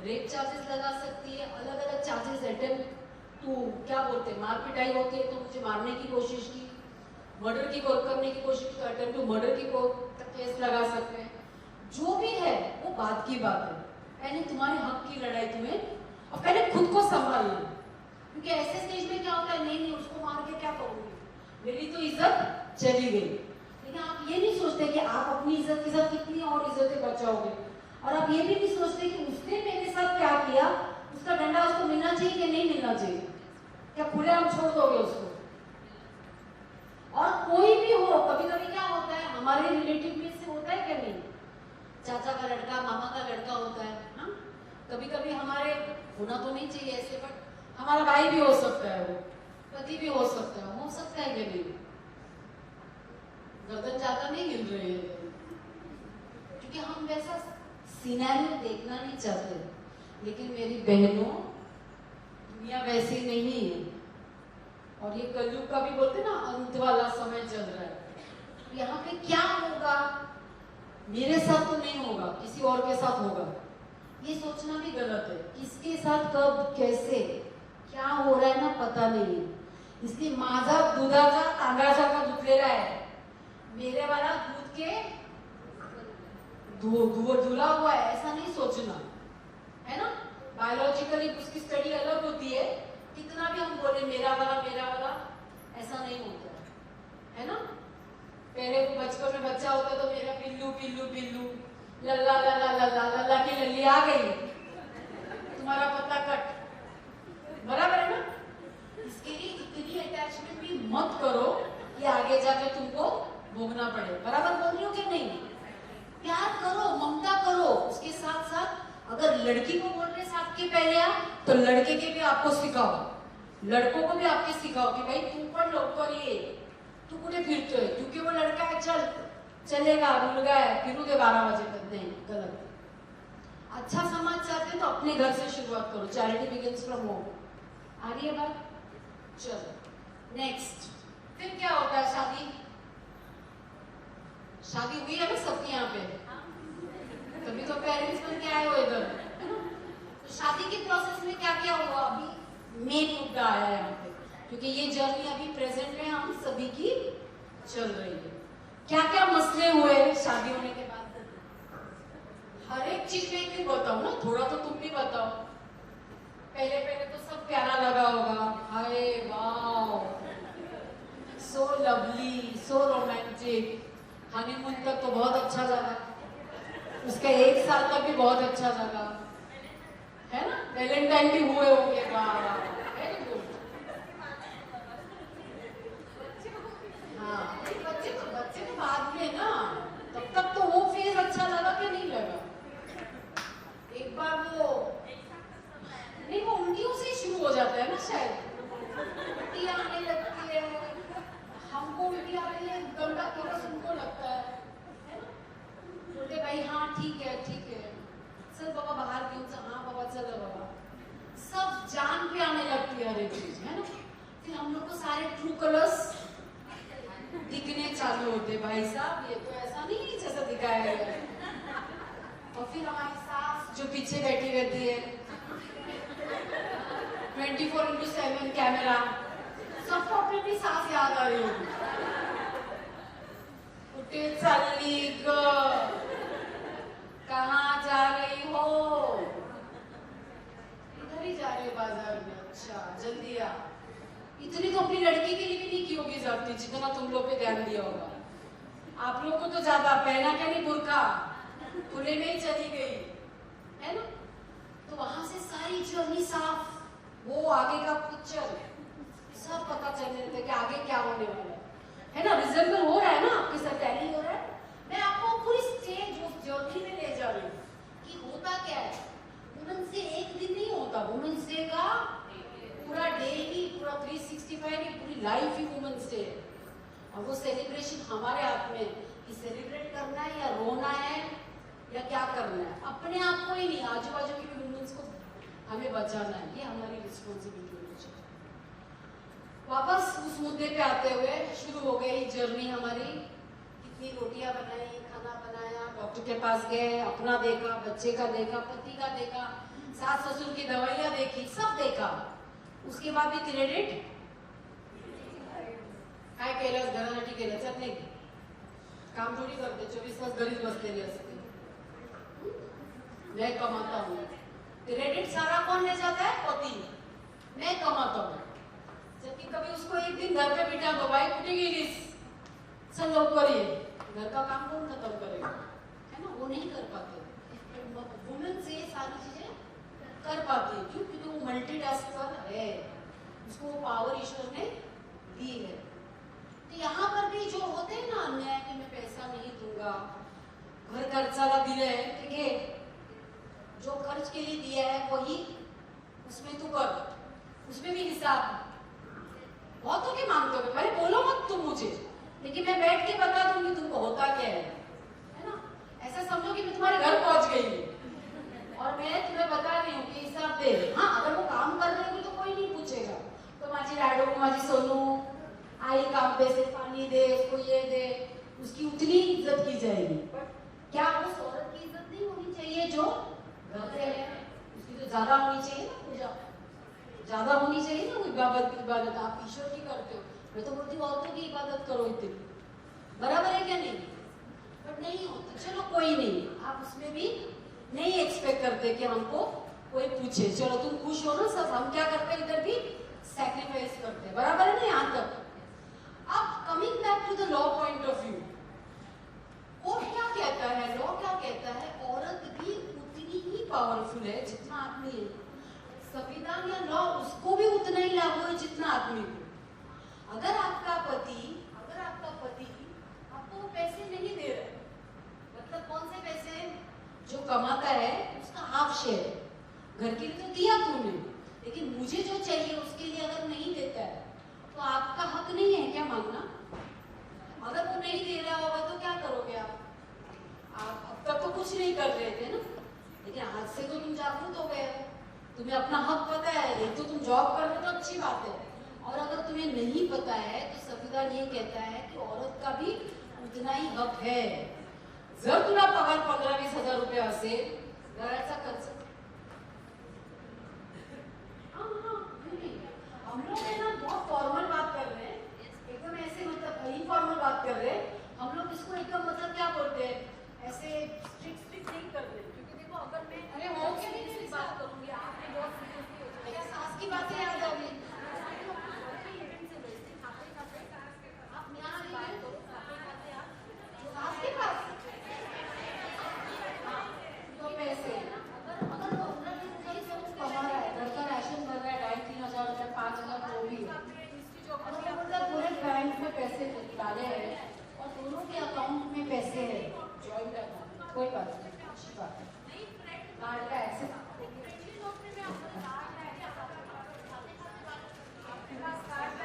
रेप चार्जेस लगा सकती है, अलग अलग चार्जेस, अटेम्प्ट टू क्या बोलते हैं मार पिटाई होती है तो मुझे मारने की कोशिश की, मर्डर की करने की कोशिश की तो अटेम्प्ट टू मर्डर की केस लगा सकते हैं। जो भी है वो बाद बाद की बात है। पहले तुम्हारे हक की लड़ाई तुम्हें और पहले खुद को संभालना है। क्योंकि ऐसे स्टेज में क्या होता है, नहीं नहीं उसको मार के क्या करूंगी, मेरी तो इज्जत चली गई। लेकिन आप ये नहीं सोचते कि आप अपनी इज्जत के साथ कितनी और इज्जतें बचाओगे, और आप ये भी नहीं सोचते कि उसने मेरे साथ क्या किया, उसका डंडा उसको मिलना चाहिए कि नहीं मिलना चाहिए, क्या खुले हम छोड़ दोगे उसको। और कोई भी हो, कभी कभी क्या होता है हमारे रिलेटिव में से होता है क्या नहीं, चाचा का लड़का मामा का लड़का होता है ना, कभी कभी हमारे होना तो नहीं चाहिए ऐसे, बट हमारा भाई भी हो सकता है, वो पति भी हो सकता है कि नहीं, गर्दन ज्यादा नहीं हिल रही है, क्योंकि हम वैसा सिनेरियो देखना नहीं चाहते। लेकिन मेरी बहनों, दुनिया वैसी नहीं है, और ये कलयुग का भी बोलते ना अंत वाला समय चल रहा है। यहाँ पे क्या होगा, मेरे साथ तो नहीं होगा, किसी और के साथ होगा, ये सोचना भी गलत है। किसके साथ कब कैसे क्या हो रहा है ना, पता नहीं है। इसलिए माझा दुधाचा तांदळासारखा धुतलेला आहे, मेरे वाला दूध के धुला हुआ है, ऐसा नहीं सोचना है ना। बायोलॉजिकली उसकी स्टडी अलग होती है, कितना भी हम बोले मेरा वाला ऐसा नहीं होता है ना। पहले वो बचपन में बच्चा होता तो मेरा पिल्लू पिल्लू पिल्लू, लल्ला लल्ला लल्ला लल्ला की लल्ली आ गई, तुम्हारा पत्ता कट, बराबर है ना। इसके लिए इतनी अटैचमेंट भी मत करो कि आगे जाके तुमको भोगना पड़े। बराबर बोल रही हो कि नहीं? प्यार करो, ममता करो, उसके साथ साथ अगर लड़की को बोल रहे साथ के पहले आ, तो लड़के के भी आपको सिखाओ, लड़कों को भी आपके सिखाओ कि भाई तू पण लवकर ये, तू कुठे फिरतोय, क्योंकि वो लड़का है, चलेगा, मुलगा है, फिरू दे 12 बजे तक। नहीं, गलत। अच्छा समाज चाहते तो अपने घर से शुरुआत करो, चैरिटी बिगिंस फ्रॉम होम। आ रही है बात? चलो नेक्स्ट, फिर क्या होता है? शादी हुई है ना सबकी यहाँ पे, तभी तो पेरेंट्स बन के आए हो इधर। तो शादी के प्रोसेस में क्या क्या हुआ, अभी मेन मुद्दा आया यहाँ पे, क्योंकि ये जर्नी अभी प्रेजेंट में हम सभी की चल रही है। क्या क्या मसले हुए शादी होने के बाद, हर एक चीज में क्यों बताऊं ना, थोड़ा तो तुम भी बताओ। पहले पहले तो सब प्यारा लगा होगा, हाय wow, so lovely, so romantic, honeymoon तक तो बहुत अच्छा लगा, उसका 1 साल तक भी बहुत अच्छा लगा, है ना। वैलेंटाइन भी हुए होंगे, वेरी गुड। हाँ, बच्चे तो बाद में ना, तब तक तो वो फेज अच्छा लगा कि नहीं लगा। एक बार वो नहीं, वो उल्टियों से शुरू हो जाता है ना शायद, उल्टी आने लगती है, हमको उल्टी आ रही है, गंदा थोड़ा उनको लगता है ना। बोलते भाई हाँ ठीक है चल बाबा बाहर क्यों, हाँ बाबा चलो बाबा, सब जान पे आने लगती है हर एक चीज, है ना। फिर हम लोग को सारे ट्रू कलर्स दिखने चालू होते, भाई साहब ये तो ऐसा नहीं है जैसा दिखाया गया है। और फिर हमारी सास जो पीछे बैठी रहती है, 24/7 कैमरा, सबको अपनी अपनी सास याद आ रही होगी, कुठे चालली ग, कहाँ जा रही हो, इधर ही जा रही हो बाजार में, अच्छा जल्दी आ। इतनी तो अपनी लड़की के लिए भी नहीं की होगी जाती जितना तुम लोग पे ध्यान दिया होगा। आप लोग को तो ज्यादा, पहना क्या नहीं बुर्का, खुले में ही चली गई, है ना। तो वहां से सारी जर्नी साफ, वो आगे का पिक्चर सब पता चल रहा है कि आगे क्या होने वाला है ना। रिजेंबल हो रहा है ना, आपके साथ टैली हो रहा है। मैं आपको पूरी स्टेज उस जर्नी में ले जा रही हूँ कि होता क्या है। वुमेन्स डे एक दिन नहीं होता, वुमेन्स डे का पूरा डे ही, पूरा 365 ही, पूरी लाइफ ही वुमेन्स डे है। और वो सेलिब्रेशन हमारे हाथ में कि सेलिब्रेट करना है या रोना है या क्या करना है। अपने आप को ही नहीं, आजू बाजू की भी वुमेन्स को हमें बचाना है, ये हमारी रिस्पॉन्सिबिलिटी होनी चाहिए। वापस उस मुद्दे पे आते हुए शुरू हो गई जर्नी हमारी। कितनी रोटियां बनाई, खाना बनाया, डॉक्टर के पास गए, अपना देखा, बच्चे का देखा, पति का देखा, सास ससुर की दवाइयां देखी, सब देखा। उसके बाद भी क्रेडिट काय केलं, घरासाठी केलं, चल नाही काम थोडी करते, 24 तास घरीच बसलेली असते। मैं कमाता हूँ। क्रेडिट सारा कौन ले जाता है? पति। मैं कमाता हूँ। जबकि कभी उसको एक दिन घर पे बिठा दो, भाई उठेगी लिस्ट सब लोग करिए, घर का काम कौन खत्म करेगा? है ना, वो नहीं कर पाते। वुमेन से सारी चीजें कर पाती है, क्यों? क्योंकि वो मल्टीटास्कर है, उसको वो पावर ईश्वर ने दी है। तो यहाँ पर भी जो होते हैं ना अन्याय कि मैं पैसा नहीं दूंगा, घर खर्चाला दिया है, ठीक है, जो खर्च के लिए दिया है वही उसमें तू कर, उसमें भी हिसाब। बहुतों के मांगते हो, अरे बोलो मत तुम मुझे, लेकिन मैं बैठ के बता दूंगी तुमको होता क्या है ना। ऐसा समझो कि मैं तुम्हारे घर पहुंच गई हूँ और मैं तुम्हें बता रही हूँ कि हिसाब दे। हाँ, अगर वो काम कर रही तो कोई नहीं पूछेगा, तो माझी लाडो, माझी सोनू आई काम पे से पानी दे, उसको ये दे, उसकी उतनी इज्जत की जाएगी। क्या उस औरत की इज्जत नहीं होनी चाहिए जो घर पे है? उसकी तो ज्यादा होनी चाहिए ना, पूजा ज्यादा होनी चाहिए ना। इबादत आप ईश्वर की करते हो, मैं तो बोलती हूँ औरतों की इबादत करो इतनी, बराबर है क्या? नहीं, बट नहीं होती। चलो कोई नहीं, आप उसमें भी नहीं एक्सपेक्ट करते कि हमको कोई पूछे। चलो तुम खुश हो ना सब, हम क्या करते हैं इधर भी सैक्रिफाइस करते हैं, बराबर है ना यहाँ तक। अब coming back to the law point of view, court क्या कहता है, लॉ क्या कहता है? औरत भी उतनी ही पावरफुल है जितना आदमी है। संविधान या लॉ उसको भी उतना ही लागू है जितना आदमी को। अगर आपका पति आपको वो पैसे नहीं दे रहे, मतलब कौन से पैसे? जो कमाता है उसका हाफ शेयर, घर के लिए तो दिया तूने, लेकिन मुझे जो चाहिए उसके लिए अगर नहीं देता है तो आपका हक नहीं है क्या मांगना? अगर वो नहीं दे रहा होगा तो क्या करोगे आप? अब तक तो कुछ नहीं कर रहे थे ना, लेकिन आज से तो तुम जागरूक हो गए, तुम्हें अपना हक पता है। एक तो तुम जॉब कर रहे हो तो अच्छी बात है, और अगर तुम्हें नहीं पता है तो संविधान ये कहता है कि औरत का भी उतना ही हक है। जर तुला पगार 15-20 हजार रुपये असेल, घराचा खर्च, हम लोग है ना बहुत फॉर्मल बात कर रहे हैं, एकदम ऐसे मतलब इनफॉर्मल बात कर रहे हैं हम लोग। इसको एकदम मतलब क्या बोलते हैं, ऐसे स्ट्रिक्ट नहीं कर रहे, क्योंकि देखो अगर मैं अरे हो के नहीं बात करूंगी, आपने बहुत सीरियसली हो जाएगा। सास की बातें याद आ गई, आप यहाँ बात करो, सास के पास तो पैसे अगर वो 15-20 सब कमा रहा है, घर का राशन भर रहा है 2,500-3,000 रुपये, 5,000 जो भी है, अगर मतलब पूरे बैंक में पैसे डाले हैं और दोनों के अकाउंट में पैसे है, जॉइंट अकाउंट, कोई बात नहीं, अच्छी बात है। कार्ड का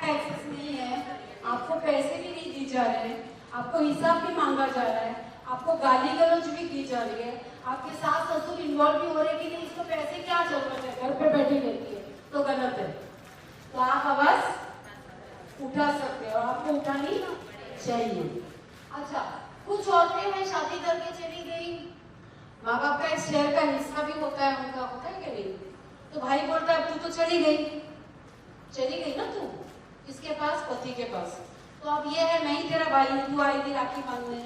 एक्सेस नहीं है, आपको पैसे भी नहीं दी जा रहे हैं, आपको हिसाब भी मांगा जा रहा है, आपको गाली गलौज भी की जा रही है, आपके सास ससुर इन्वॉल्व भी हो रहे कि नहीं, इसको पैसे क्या जरूरत है, घर पे बैठी रहती है, तो गलत है। तो आप आवाज उठा सकते हैं और आपको उठानी चाहिए। अच्छा, कुछ औरतें हैं शादी करके चली गई, माँ बाप का एक शेयर का हिस्सा भी होता है उनका, होता है कि नहीं? तो भाई बोलता है तू तो चली गई ना तू, किसके पास? पति के पास। तो अब ये है मैं ही तेरा भाई हूँ, तू आई थी राखी बांधने,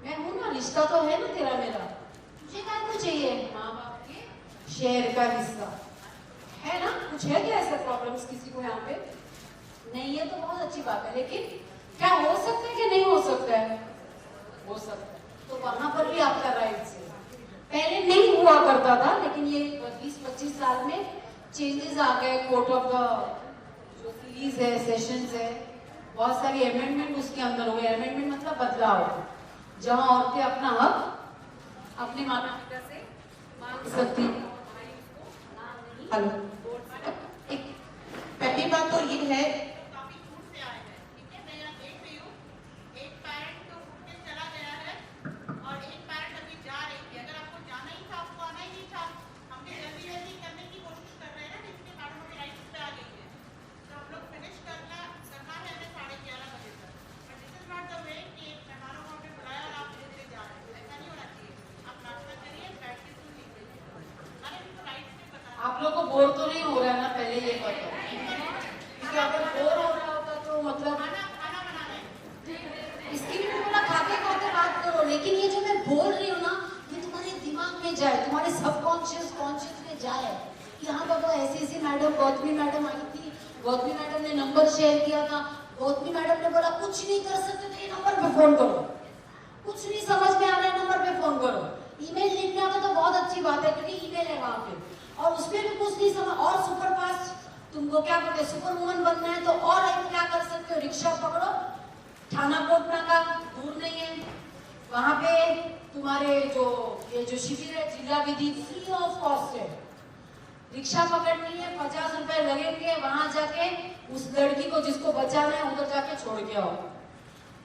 मैं हूँ ना, रिश्ता तो है ना तेरा मेरा, तुझे क्या कुछ चाहिए? माँ बाप के शेयर का हिस्सा है ना। कुछ है क्या ऐसा प्रॉब्लम्स किसी को यहाँ पे? नहीं है तो बहुत अच्छी बात है, लेकिन क्या हो सकता है कि नहीं हो सकता है? हो सकता है, तो वहां पर भी आपका राइट्स है। पहले नहीं हुआ करता था, लेकिन ये 20-25 साल में चेंजेस आ गए। कोर्ट ऑफ द जो सीरीज है, सेशंस है, बहुत सारी अमेंडमेंट उसके अंदर हो गए। अमेंडमेंट मतलब बदलाव, जहां औरतें अपना हक अपने माता पिता से मांग सकती है। हेलो, एक पहली बात तो ये है, काफी दूर से आए हैं, ठीक है, मैं यहाँ देख रही हूँ, एक पैरेंट तो उठ के चला गया है और एक पैरेंट अभी जा रही थी। अगर आपको जाना ही था, आपको आना ही नहीं था, हमने जल्दी करने की कोशिश कर रहे हैं ना, जिसके कारण हमें राइट पे आ गई है, तो हम लोग फिनिश करना है हमें 11:30 बजे तक। But this is not the way कि मेहमानों को हमने बुलाया और आप धीरे धीरे जा रहे हो, ऐसा नहीं होना चाहिए। आप नाश्ता करिए, बैठ के सुन लीजिए, अरे तो राइट पे बता। आप लोग को बोर तो नहीं हो रहा है ना, पहले ये बताओ, क्योंकि अगर बोर हो रहा होता तो मतलब खाना बनाना है, इसकी भी बोला खाते खाते बात करो, लेकिन ये जो मैं बोल रही हूँ ना, ये तुम्हारे दिमाग में जाए, तुम्हारे तो ऐसी ऐसी मैडम गौतमी मैडम आई थी, गौतमी मैडम ने नंबर शेयर किया था, गौतमी मैडम ने बोला कुछ नहीं कर सकते तो ये नंबर पे फोन करो, कुछ नहीं समझ में आ रहा है नंबर पे फोन करो। ईमेल लिखना आता तो बहुत अच्छी बात है क्योंकि ईमेल है वहां पे, और उसमें भी कुछ नहीं समझ, और सुपर फास्ट तुमको क्या बोलते हैं सुपर वुमन बनना है तो और एक क्या कर सकते हो, रिक्शा पकड़ो, थाना कोट नाका दूर नहीं है, वहां पे तुम्हारे जो ये जो शिविर है जिला विधि फ्री ऑफ कॉस्ट है, रिक्शा पकड़नी है 50 रुपए लगेंगे, वहां जाके उस लड़की को जिसको बचाना है उधर जाके छोड़ के आओ।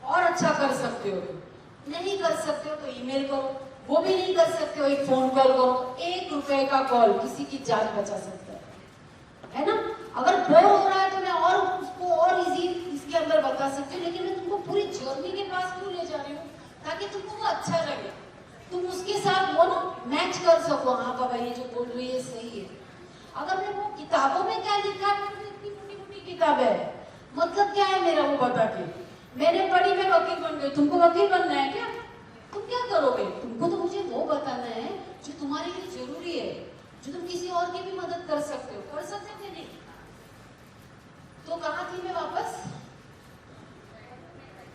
और अच्छा कर सकते हो, नहीं कर सकते हो तो ईमेल करो, वो भी नहीं कर सकते हो एक फोन कॉल करो, 1 रुपए का कॉल किसी की जान बचा सकता है ना। अगर बोर हो रहा है तो मैं और उसको और इजी इसके अंदर बता सकती हूँ, लेकिन मैं तुमको पूरी जर्नी के पास क्यों ले जा रही हूँ, ताकि तुमको वो अच्छा लगे, तुम उसके साथ वो ना मैच कर सको। हाँ बाबा ये जो बोल रही है सही है। अगर मैं वो किताबों में क्या लिखा है, इतनी मोटी मोटी किताब है, मतलब क्या है मेरा वो बता के, मैंने पढ़ी मैं वकील बन गई, तुमको वकील बनना है क्या, तुम क्या करोगे, तुमको तो मुझे वो बताना है जो तुम्हारे लिए जरूरी है, जो तुम किसी और की भी मदद कर सकते हो, कर सकते हो कि नहीं। तो कहाँ थी मैं वापस,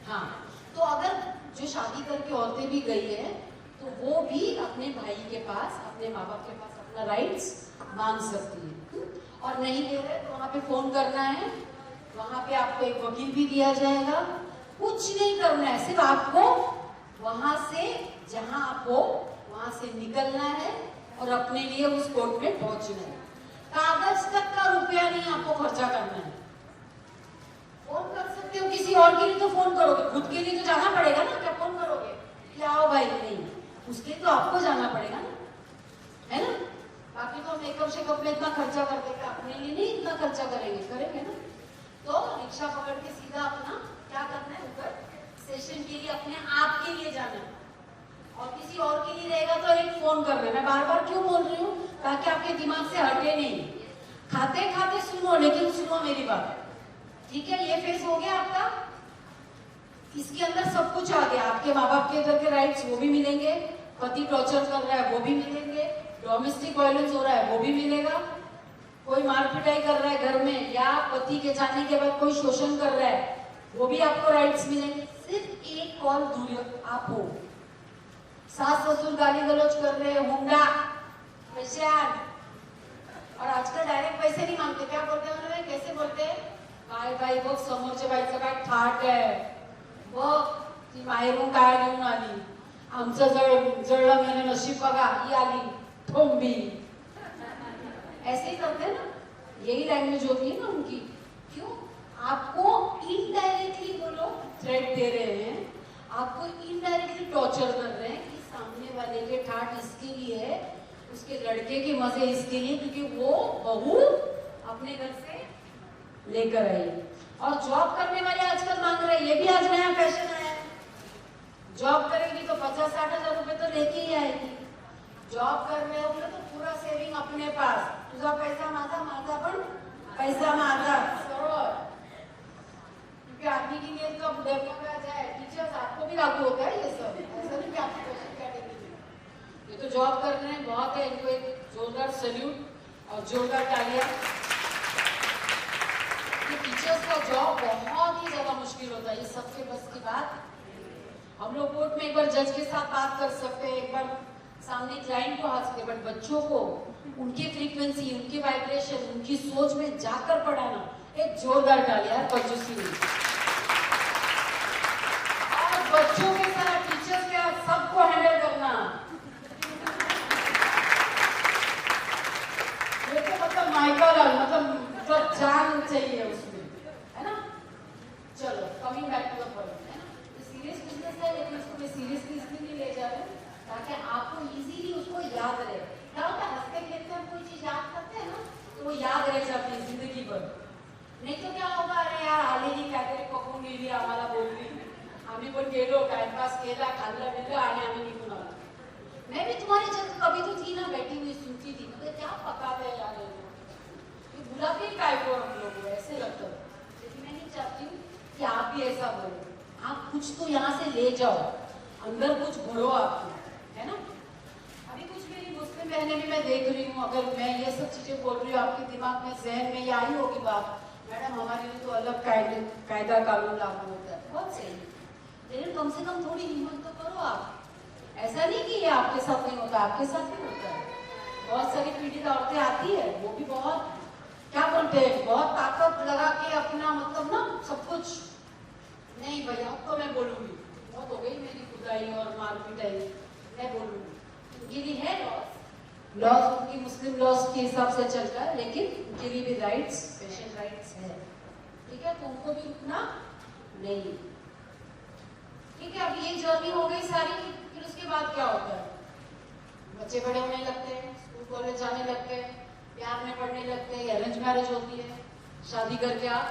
हाँ, तो अगर जो शादी करके औरतें भी गई है तो वो भी अपने भाई के पास, अपने माँ बाप के पास अपना राइट्स मांग सकती है, और नहीं दे रहे तो वहां पे फोन करना है, वहां पे आपको एक वकील भी दिया जाएगा, कुछ नहीं करना है, सिर्फ आपको वहां से जहां आप हो वहां से निकलना है और अपने लिए उस कोर्ट में पहुंचना है। कागज तक का रुपया नहीं आपको खर्चा करना है। फोन कर सकते हो किसी और के लिए तो फोन करोगे, खुद के लिए तो जाना पड़ेगा ना, क्या फोन करोगे कि आओ भाई, नहीं, उसके लिए तो आपको जाना पड़ेगा ना, है ना। बाकी तो मेकअप शेकअप में इतना खर्चा करते हैं, अपने लिए नहीं इतना खर्चा करेंगे ना। तो रिक्शा पकड़ के सीधा अपना क्या करना है, ऊपर सेशन के लिए अपने आप के लिए जाना है, और किसी और के लिए रहेगा तो एक फोन करना है। मैं बार बार क्यों बोल रही हूँ, ताकि आपके दिमाग से हटे नहीं, खाते खाते सुनो, लेकिन सुनो मेरी बात, ठीक है। ये फेस हो गया आपका, इसके अंदर सब कुछ आ गया, आपके माँ बाप के इधर के राइट्स वो भी मिलेंगे, पति टॉर्चर कर रहा है वो भी मिलेंगे, डोमेस्टिक वायलेंस हो रहा है वो भी मिलेगा, कोई मार पिटाई कर रहा है घर में, या पति के जाने के बाद कोई शोषण कर रहा है वो भी आपको राइट्स मिलेंगे। सिर्फ एक कॉल दूर आप हो, सास ससुर गाली गलौज कर रहे हैं, हुंडा परेशान, और आजकल डायरेक्ट पैसे नहीं मांगते, क्या बोलते हैं, कैसे बोलते हैं, काय बाई बघ समोरच्या बाईचं काय ठाट आहे, बघ ती बाहेरून काय घेऊन आली, आमचं जळलं मैंने नशीब बघा, ही आली ठोंबी, ऐसे ही करते हैं ना, यही लैंग्वेज होती है ना उनकी। क्यों, आपको इनडायरेक्टली वो लोग थ्रेट दे रहे हैं, आपको इनडायरेक्टली टॉर्चर कर रहे हैं कि सामने वाले के ठाट इसके लिए है, उसके लड़के के मजे इसके लिए, क्योंकि वो बहू अपने घर से लेकर आई। और जॉब करने वाले आजकल मांग रहे हैं, ये भी आज नया फैशन आया है, जॉब करेगी तो 50-60 हजार रुपए तो लेके ही आएगी, जॉब कर रहे हो तो पूरा सेविंग अपने पास, तुझा पैसा माझा, माझा पण पैसा माझा, सरळ, क्योंकि आदमी की लिए तो डेवलप आ जाए, टीचर्स आपको भी लागू होता है ये सब, ऐसा नहीं कि आपकी क्वेश्चन कैटेगरी, ये तो जॉब कर रहे हैं, बहुत है, इनको एक जोरदार सैल्यूट और जोरदार तालियां। टीचर्स का जॉब बहुत ही ज्यादा मुश्किल होता है, ये सबके बस की बात। हम लोग कोर्ट में एक बार जज के साथ बात कर सकते हैं, एक बार सामने क्लाइंट को आ सकते, बट बच्चों को उनकी फ्रीक्वेंसी, उनकी वाइब्रेशन, उनकी सोच में जाकर पढ़ाना, एक जोरदार तालियां कंजूसी नहीं। और बच्चों के साथ टीचर्स के साथ सबको हैंडल करना, ये तो मतलब माइकल, मतलब जान चाहिए उसमें, है ना। चलो coming back to the point, है ना, सीरियस बिजनेस है, लेकिन उसको मैं सीरियसली इसलिए नहीं ले जा रही हूँ ताकि आपको इजीली उसको याद रहे। क्या होता है, हंसते खेलते हम कोई चीज याद करते हैं ना, तो वो याद रह जाती है जिंदगी भर। नहीं तो क्या होगा, अरे यार आलेली काहीतरी पकवून गेली, आम्हाला बोलली, आम्ही पण गेलो, टाइमपास केला, खाल्लं बिल्लं आणि आम्ही निघून आलो। मैं भी तुम्हारी जगह कभी तो थी ना, बैठी हुई सुनती थी, मुझे क्या पकाते हैं यार, बुलाते ही काय को हम लोग, ऐसे लगता है। लेकिन मैं नहीं चाहती हूँ कि आप भी ऐसा बोलो, आप कुछ तो यहाँ से ले जाओ, अंदर कुछ भरो आपको, है ना। अब अभी कुछ मेरी मुस्लिम बहनें भी मैं देख रही हूँ, अगर मैं ये सब चीजें बोल रही हूँ आपके दिमाग में जहन में ये आई होगी बात, मैडम हमारे लिए तो अलग कायदा कानून लागू होता है, बहुत सही, लेकिन कम से कम थोड़ी हिम्मत तो करो आप। ऐसा नहीं कि ये आपके साथ नहीं होता, आपके साथ भी होता है। बहुत सारी पीड़ित औरतें आती है, वो भी बहुत क्या बोलते हैं, बहुत ताकत लगा के अपना मतलब ना सब कुछ, नहीं भैया अब तो मैं बोलूंगी, बहुत हो गई मेरी खुदाई और मारपीटाई, मैं बोलूंगी। ये भी है लॉज उनकी मुस्लिम लॉज के हिसाब से चल रहा है, लेकिन उनके लिए भी राइट्स, स्पेशल राइट्स है, ठीक है, तो उनको भी रुकना नहीं। ठीक है, अब ये जर्नी हो गई सारी, फिर उसके बाद क्या होता है, बच्चे बड़े होने लगते हैं, स्कूल कॉलेज जाने लगते हैं, प्यार में पढ़ने लगते हैं, अरेंज मैरिज होती है, शादी करके आप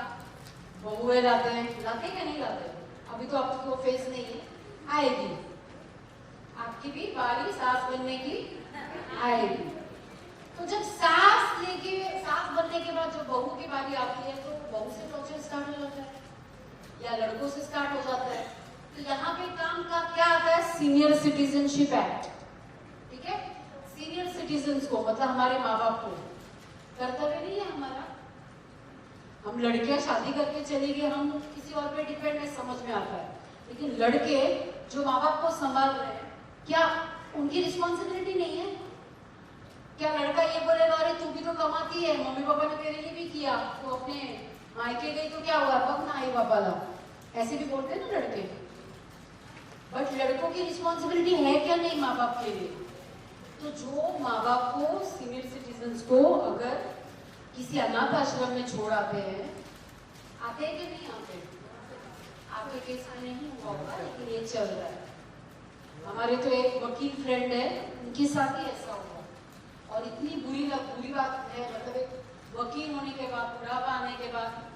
बहुएं लाते हैं, लाते क्या नहीं लाते, अभी तो आपकी वो फेज नहीं है, आएगी, आपकी भी बारी सास बनने की आएगी। तो जब सास बनने के बाद जब बहू की बारी आती है तो बहू से टॉर्चर स्टार्ट हो जाता है या लड़कों से स्टार्ट हो जाता है। तो यहाँ पे काम का क्या आता है, सीनियर सिटीजनशिप एक्ट, ठीक है, सीनियर सिटीजन्स को मतलब हमारे माँ बाप को कर्तव्य नहीं है हमारा, हम लड़कियां शादी करके चली गई, हम किसी और पे डिपेंड है, समझ में आता है, लेकिन लड़के जो माँ बाप को संभाल रहे हैं, क्या उनकी रिस्पॉन्सिबिलिटी नहीं है? क्या लड़का ये बोलेगा अरे तू भी तो कमाती है, मम्मी पापा ने तेरे लिए भी किया, तो अपने मायके गई तो क्या हुआ, पक ना आई पापा ला, ऐसे भी बोलते हैं ना लड़के। बट लड़कों की रिस्पॉन्सिबिलिटी है क्या नहीं माँ बाप के लिए? तो जो माँ बाप को, सीनियर सिटीजन्स को अगर किसी अनाथ आश्रम में छोड़ आते हैं, आते हैं कि नहीं आते? आपके केस में नहीं हुआ होगा, लेकिन ये चल रहा है। हमारे तो एक वकील फ्रेंड है, उनके साथ ही ऐसा हुआ, और इतनी बुरी बात है, मतलब एक वकील होने के बाद, बुढ़ापा आने के बाद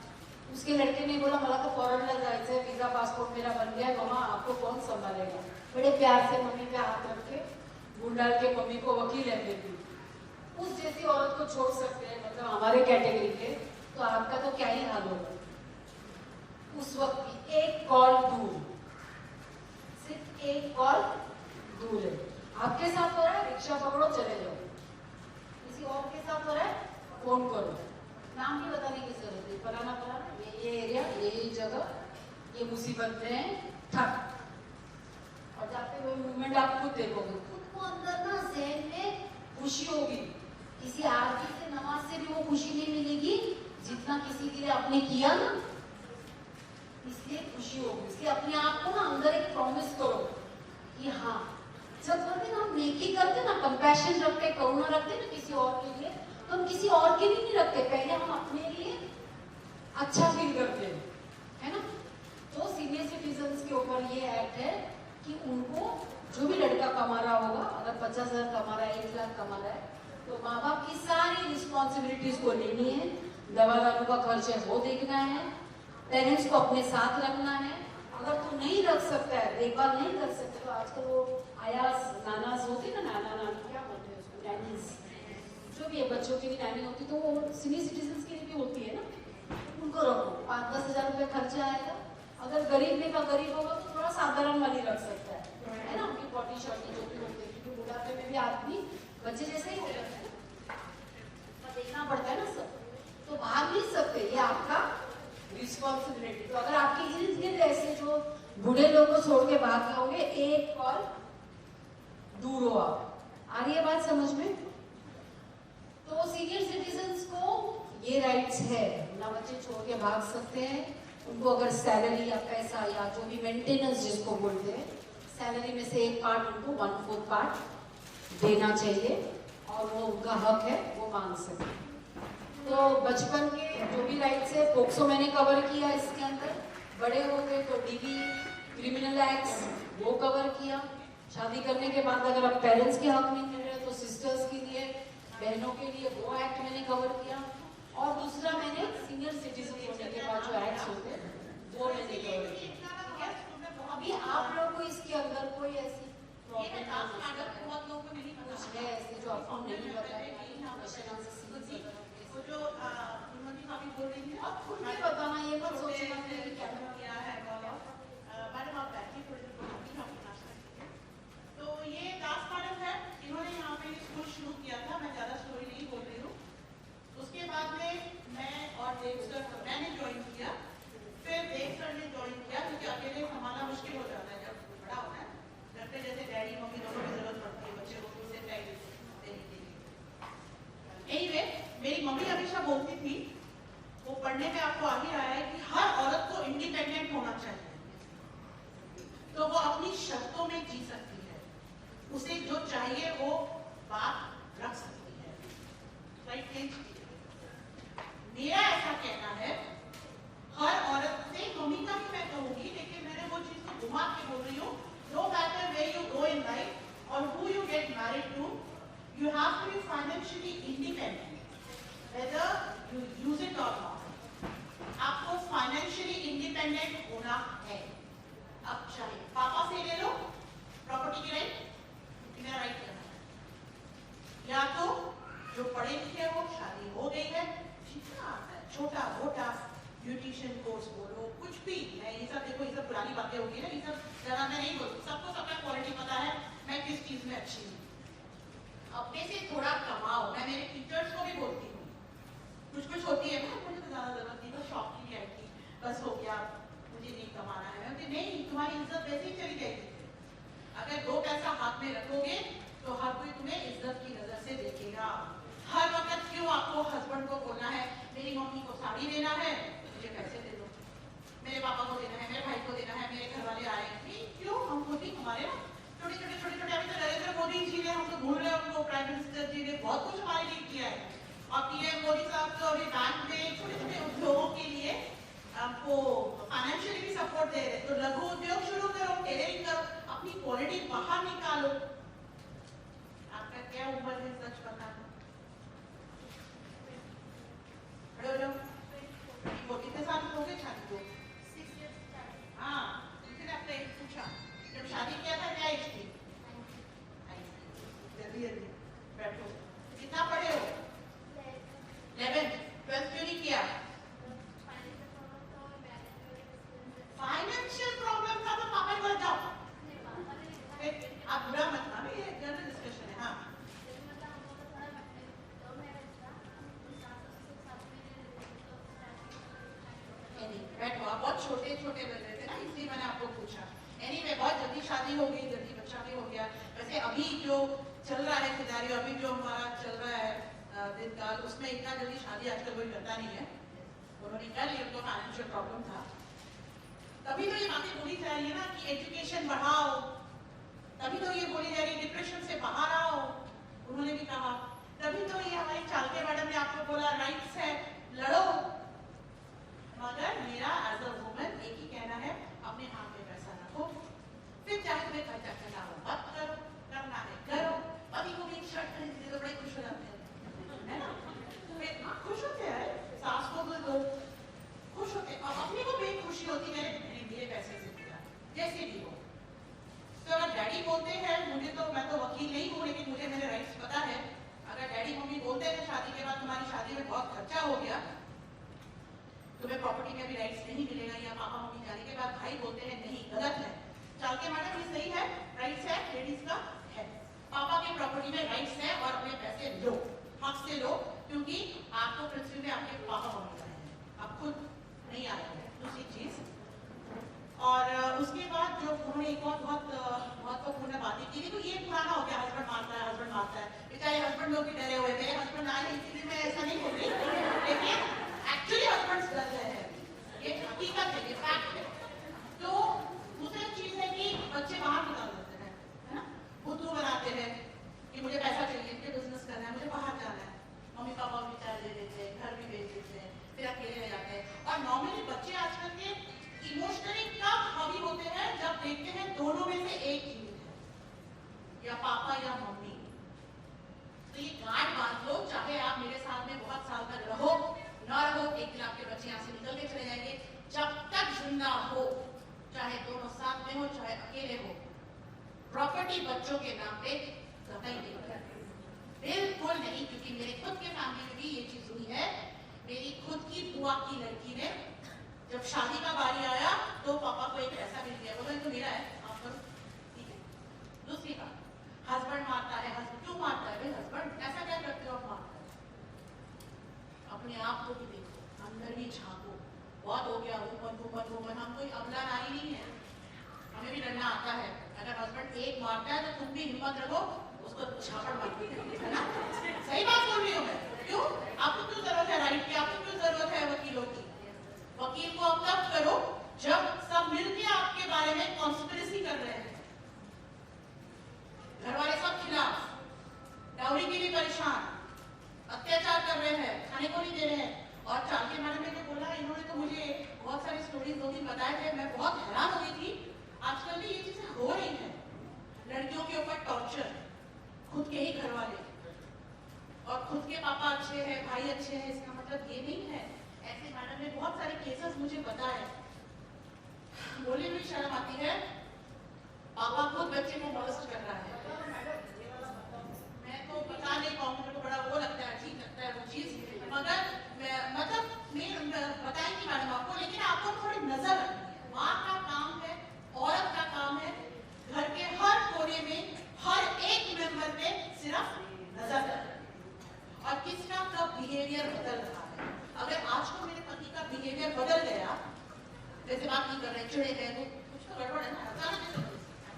उसके लड़के ने बोला मला तो फॉरेनला जायचं है, वीजा पासपोर्ट मेरा बन गया है, मम्मा आपको कौन संभालेगा? बड़े प्यार से मम्मी पे हाथ रख के गुण डाल के मम्मी को वकील है देती। उस जैसी औरत को छोड़ सकते हैं, मतलब हमारे कैटेगरी के, तो आपका तो क्या ही हाल होगा। उस वक्त भी एक कॉल दूर, सिर्फ एक कॉल दूर है। आपके साथ हो रहा है, रिक्शा पकड़ो चले जाओ, किसी और के साथ हो रहा है, फोन करो, नाम भी बताने की जरूरत है, फलाना फलाना, ये एरिया, ये जगह, ये मुसीबत में ठक, और जाते हुए मूवमेंट आप खुद देखोगे, खुद को अंदर ना जहन में खुशी होगी, किसी आरती से नमाज से भी वो खुशी नहीं मिलेगी जितना किसी के लिए आपने किया ना, इसलिए खुशी होगी। इसलिए अपने आप को ना अंदर एक प्रॉमिस करो कि हाँ, जब करते ना हम नेकी करते ना, कंपैशन रखते, करुणा रखते ना किसी और के लिए, तो हम किसी और के लिए नहीं रखते, पहले हम अपने लिए अच्छा फील करते हैं, है ना। तो सीनियर सिटीजन्स के ऊपर ये एक्ट है कि उनको जो भी लड़का कमा रहा होगा, अगर 50,000 कमा रहा है, 1 लाख कमा रहा है, तो माँ बाप की सारी रिस्पॉन्सिबिलिटीज को लेनी है, दवा दारू का खर्च है वो देखना है, पेरेंट्स को अपने साथ रखना है। अगर तू नहीं रख सकता है, देखभाल नहीं कर सकते, तो आजकल वो आयास नानास होती है ना, नाना नानी क्या बोलते हैं उसको, नैनीज, जो भी है, बच्चों की भी नैनी होती, तो वो सीनियर सिटीजन्स के लिए भी होती है ना, उनको रखो, 5-10 हजार रुपये खर्चा आएगा। अगर गरीब में का गरीब होगा तो थोड़ा साधारण वाली रख सकता है ना, उनकी पॉटी शॉटी जो भी होती है, क्योंकि बुढ़ापे में भी आदमी बच्चे जैसे ही होता है, तो देखना पड़ता है ना सब, तो भाग नहीं सकते, ये आपका रिस्पॉन्सिबिलिटी। तो अगर आपके इर्द गिर्द ऐसे जो बूढ़े लोग को छोड़ के भाग गए होंगे, एक कॉल दूर हो आप। आ रही है बात समझ में? तो सीनियर सिटीजन्स को ये राइट्स है, ना बच्चे छोड़ के भाग सकते हैं, उनको अगर सैलरी या पैसा या जो भी मेंटेनेंस जिसको बोलते हैं, सैलरी में से एक पार्ट उनको 1/4 पार्ट देना चाहिए, और वो उनका हक है, वो मांग सकते हैं। तो बचपन के जो भी राइट्स है, पोक्सो मैंने कवर किया इसके अंदर, बड़े हो गए तो डीवी, क्रिमिनल एक्ट्स वो कवर किया, शादी करने के बाद अगर अब पेरेंट्स के हक नहीं मिल रहे तो सिस्टर्स के लिए, बहनों के लिए वो एक्ट मैंने कवर किया, और दूसरा मैंने सीनियर सिटीजन होने के बाद जो एक्ट्स होते हैं वो मैंने कवर किया। अभी आप लोग को इसके अंदर कोई ऐसी प्रॉब्लम बहुत लोगों को नहीं कुछ है ऐसे जो आपको नहीं बताया, वो जो उन्होंने अभी बोल रही थी, आप खुद भी बताना, ये मत सोचना कि क्या किया है मैडम, आप बैठिए थोड़ी देर, हम नाश्ता करेंगे। तो ये दास मैडम है, इन्होंने यहाँ शर्तों में जी सकती है, उसे जो चाहिए वो बात रख सकती है। राइट चेंज मेरा ऐसा कहना है, हर औरत से मम्मी का ही मैं कहूंगी, लेकिन मैंने वो चीज को घुमा के बोल रही हूँ, no matter where you go in life और who you get married to, you have to be financially independent whether you use it or not. आपको फाइनेंशियली इंडिपेंडेंट होना है। अब चाहे पापा से ले लो प्रॉपर्टी की राइट, मेरा राइट करना है, या तो जो पढ़े लिखे हो, शादी हो गई है, जितना आता है छोटा मोटा ब्यूटिशियन कोर्स बोलो, कुछ भी है, ये सब देखो, ये सब पुरानी बातें होगी ना, ये सब जरा मैं नहीं बोलती, सबको सबका क्वालिटी पता है मैं किस चीज में अच्छी हूँ। अपने से थोड़ा कमाओ। मैं मेरे टीचर्स को भी बोलती हूँ, कुछ होती है ना, मुझे तो ज्यादा जरूरत नहीं, तो शौक की आई थी, बस हो गया, मुझे नहीं कमाना है। नहीं, तुम्हारी इज्जत वैसे ही चली जाएगी। अगर 2 पैसा हाथ में रखोगे तो हर कोई तुम्हें इज्जत की नजर से देखेगा। हर वक्त क्यों आपको हस्बैंड को बोलना है, मेरी मम्मी को साड़ी देना है, मुझे पैसे दे दो, मेरे पापा को देना है, मेरे भाई को देना है, मेरे घर वाले आए हैं, क्यों? हम खुद ही हमारे ना छोटे छोटे अभी तो नरेंद्र मोदी जी ने, हम तो भूल रहे हैं उनको, प्राइम मिनिस्टर जी ने बहुत कुछ हमारे लिए किया है। और पीएम मोदी साहब तो अभी बैंक में छोटे छोटे उद्योगों के लिए आपको फाइनेंशियली भी सपोर्ट दे रहे हैं। तो लघु उद्योग शुरू करो, टेलरिंग करो, अपनी क्वालिटी बाहर निकालो। आपका क्या उम्र है सच बताना? खड़े हो जाओ। वो कितने साल हो गए शादी को? 6 years। हाँ, किसी ने आपने पूछा जब शादी किया था क्या एज थी? जल्दी जल्दी बैठो। कितना पढ़े हो? 11। 12 क्यों नहीं किया? फाइनेंशियल प्रॉब्लम था तो पापा के घर जाओ। आप बुरा मत मानो, ये जनरल डिस्कशन है। हाँ, बैठो। आप बहुत छोटे छोटे बन रहे थे ना, इसलिए मैंने आपको पूछा। एनीवे, बहुत जल्दी शादी हो गई, जल्दी बच्चा भी हो गया। वैसे अभी जो चल रहा है सिनारियो, अभी जो हमारा चल रहा है दिन काल, उसमें इतना जल्दी शादी आजकल कोई करता नहीं है। उन्होंने कर ली, उनको फाइनेंशियल प्रॉब्लम था। तभी तो ये बातें बोली जा रही है ना कि एजुकेशन बढ़ाओ, तभी तो ये बोली जा रही है डिप्रेशन से बाहर आओ, उन्होंने भी कहा। तभी तो ये हमारी चालके मैडम ने आपको बोला राइट्स है, लड़ो। मगर मेरा एज अ वुमन एक ही कहना है, अपने हाथ में पैसा रखो, फिर चाहे तुम्हें खर्चा करना हो मत करो, करना है करो। पति को भी एक शर्ट खरीद दे तो बड़े खुश हो जाते हैं, है ना? फिर खुश होते हैं, सास को भी दो, खुश होते हैं। अपने को भी खुशी होती है, मेरे पैसे से दिया, जैसे भी हो। तो अगर डैडी बोलते हैं, मुझे तो, मैं तो वकील नहीं हूँ, लेकिन मुझे मेरे राइट्स पता है। अगर डैडी मम्मी बोलते हैं शादी के बाद तुम्हारी शादी में बहुत खर्चा हो गया, तुम्हें प्रॉपर्टी में भी राइट्स नहीं मिलेगा, या पापा मम्मी जाने के बाद भाई बोलते हैं नहीं, गलत है। चालके मैडम ये सही है, राइट्स है, लेडीज का है। पापा के प्रॉपर्टी में राइट्स है और अपने पैसे लो, हक से लो, क्योंकि आपको पृथ्वी में आपके पापा मम्मी आए हैं, आप खुद नहीं आए हैं। दूसरी चीज, और उसके बाद जो उन्होंने एक और बहुत महत्वपूर्ण बातें की थी, तो ये पुराना हो गया, हस्बैंड मारता है, हस्बैंड मारता है। बेचारे हस्बैंड लोग भी डरे हुए, मेरे हस्बैंड आए हैं इसलिए मैं ऐसा नहीं बोल रही, लेकिन एक्चुअली हस्बैंड डर रहे हैं, ये हकीकत है, ये फैक्ट है। तो दूसरी चीज है कि बच्चे बाहर निकाल देते हैं, है ना, बुद्धू बनाते हैं कि मुझे पैसा चाहिए, मुझे बिजनेस करना है, मुझे बाहर जाना है। मम्मी पापा भी चाय दे देते हैं, घर भी भेज देते हैं, फिर अकेले रह जाते हैं। और नॉर्मली बच्चे आजकल के इमोशनली कब हावी होते हैं, जब देखते हैं दोनों में से एक जीवित है, या पापा या मम्मी। तो ये गांठ बांध लो, चाहे आप मेरे साथ में बहुत साल तक रहो ना रहो, एक दिन आपके बच्चे यहाँ से निकल के चले जाएंगे। जब तक जिंदा हो, चाहे दोनों साथ में हो चाहे अकेले हो, प्रॉपर्टी बच्चों के नाम पे कतई नहीं करते, बिल्कुल नहीं। क्योंकि मेरे खुद के फैमिली में भी ये चीज हुई है। मेरी खुद की बुआ की लड़की ने, जब शादी का बारी आया तो पापा को एक पैसा मिल गया, बोला तो मेरा है, आप करो, ठीक है। दूसरी बात, हस्बैंड मारता है, हस्बैंड क्यों मारता है? भाई हस्बैंड ऐसा क्या करते हो आप मारता है? अपने आप को भी देखो, अंदर भी झांको। बहुत हो गया वुमन, हम कोई अबला नारी नहीं है, हमें भी लड़ना आता है। अगर हस्बैंड एक मारता है तो तुम भी हिम्मत रखो, उसको झापड़ मारो, है ना? सही बात बोल रही हूँ मैं। क्यों? आपको क्यों जरूरत है राइट की? आपको क्यों जरूरत है वकीलों की? वकील को अब तब करो जब सब मिलके आपके बारे में कॉन्स्पिरेसी कर रहे हैं, अच्छे हैं इसका मतलब ये नहीं है। ऐसे मैडम ने बहुत सारे केसेस मुझे बताए, बोलने में शर्म आती है, पापा खुद बच्चे को मॉलेस्ट कर रहा है। मैं तो बता नहीं पाऊंगी, मेरे को बड़ा वो लगता है, अजीब लगता है वो चीज, मगर मतलब मैं बताएंगी मैडम आपको, लेकिन आपको थोड़ी नजर रखनी है। माँ का काम है, औरत का काम है, घर के हर कोने में हर एक मेंबर पे सिर्फ नजर रखनी और किसका कब बिहेवियर बदल रहा है। अगर आज को मेरे पति का बिहेवियर बदल गया, जैसे बात नहीं कर रहे, चिड़े गए, तो कुछ तो गड़बड़ है ना, अचानक कैसे बदल सकता है?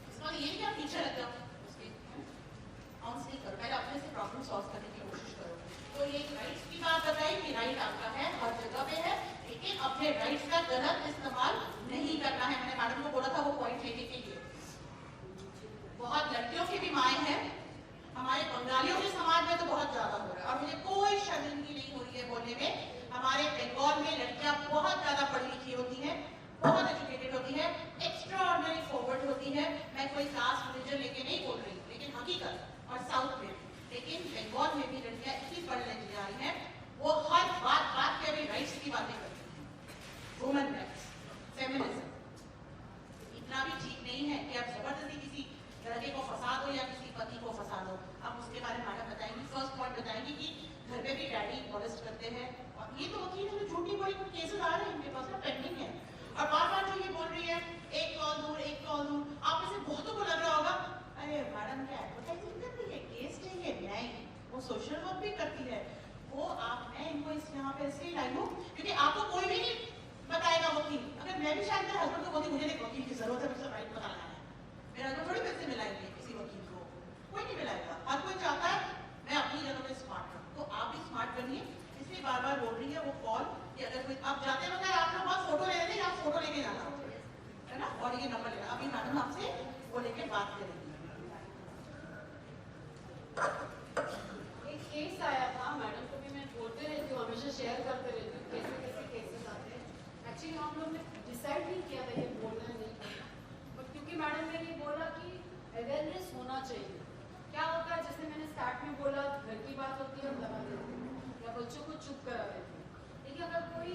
इसका ये क्या पीछे रहता हूँ उसके, काउंसलिंग करो, पहले अपने से प्रॉब्लम सॉल्व करने की कोशिश करो। तो ये राइट्स की बात बताई कि राइट आपका है, हर जगह पे है, लेकिन अपने राइट्स का गलत इस्तेमाल नहीं करना है। मैंने मैडम को बोला था वो पॉइंट लेने के लिए। बहुत लड़कियों की भी माएँ हैं, हमारे बंगालियों के समाज में तो बहुत ज्यादा हो रहा है और मुझे कोई शर्मिंदगी नहीं हो रही है बोलने में। हमारे बंगाल में लड़कियां बहुत ज्यादा पढ़ी लिखी होती हैं, बहुत एजुकेटेड होती है, एक्स्ट्राऑर्डिनरी फॉरवर्ड होती है। मैं कोई कास्ट रिलीजन लेके नहीं बोल रही, लेकिन हकीकत, और साउथ में, लेकिन बंगाल में भी लड़कियां इतनी पढ़ लेने जा रही हैं, वो हर बात पे अभी राइट्स की बातें करती हैं, वुमेन राइट्स, फेमिनिज्म। इतना भी ठीक नहीं है कि आप जबरदस्ती किसी लड़के को फंसा दो या किसी पति को फंसा दो। अब उसके बारे में मैडम बताएंगी। फर्स्ट पॉइंट बताएंगी कि घर पे भी डैडी मॉलेस्ट करते हैं, और ये तो वकील है, झूठी बोली कुछ केसेस आ रहे हैं इनके पास ना, पेंडिंग है। और बार बार जो ये बोल रही है एक कॉल दूर, एक कॉल दूर, आप में से बहुतों को लग रहा होगा अरे मैडम क्या एडवर्टाइजिंग करती है, केस चाहिए, नहीं, वो सोशल वर्क भी करती है। वो आप, मैं इनको इस यहाँ पे इसलिए लाई हूँ क्योंकि आपको कोई भी नहीं बताएगा वकील। अगर मैं भी शायद मेरे हस्बैंड को बोलती मुझे एक वकील की जरूरत है, मुझे राइट पता लगाना है, मेरा हस्बैंड थोड़ी पैसे मिलाएंगे किसी वकील को, कोई नहीं मिलाएगा। हर कोई चाहता है मैं अपनी जगह पे स्मार्ट हूँ, तो आप भी स्मार्ट बनिए। इसलिए बार बार बोल रही है वो कॉल कि अगर कोई आप जाते वक्त आप लोग बहुत फोटो ले लेते हैं, आप फोटो लेके जाना है ना, और ये नंबर लेना। अभी मैडम आपसे वो लेके बात करेंगे। एक केस आया था, मैडम को भी मैं बोलते रहती हूँ, हमेशा शेयर करते रहती हूँ कैसे कैसे केसेस आते हैं। एक्चुअली हम लोग ने डिसाइड नहीं किया था ये बोलना नहीं, बट क्योंकि मैडम ने ये बोला कि अवेयरनेस होना चाहिए। क्या होता है, जैसे मैंने स्टार्ट में बोला, घर की बात होती है हम दबा देते हैं या बच्चों को चुप करा देते हैं। लेकिन अगर कोई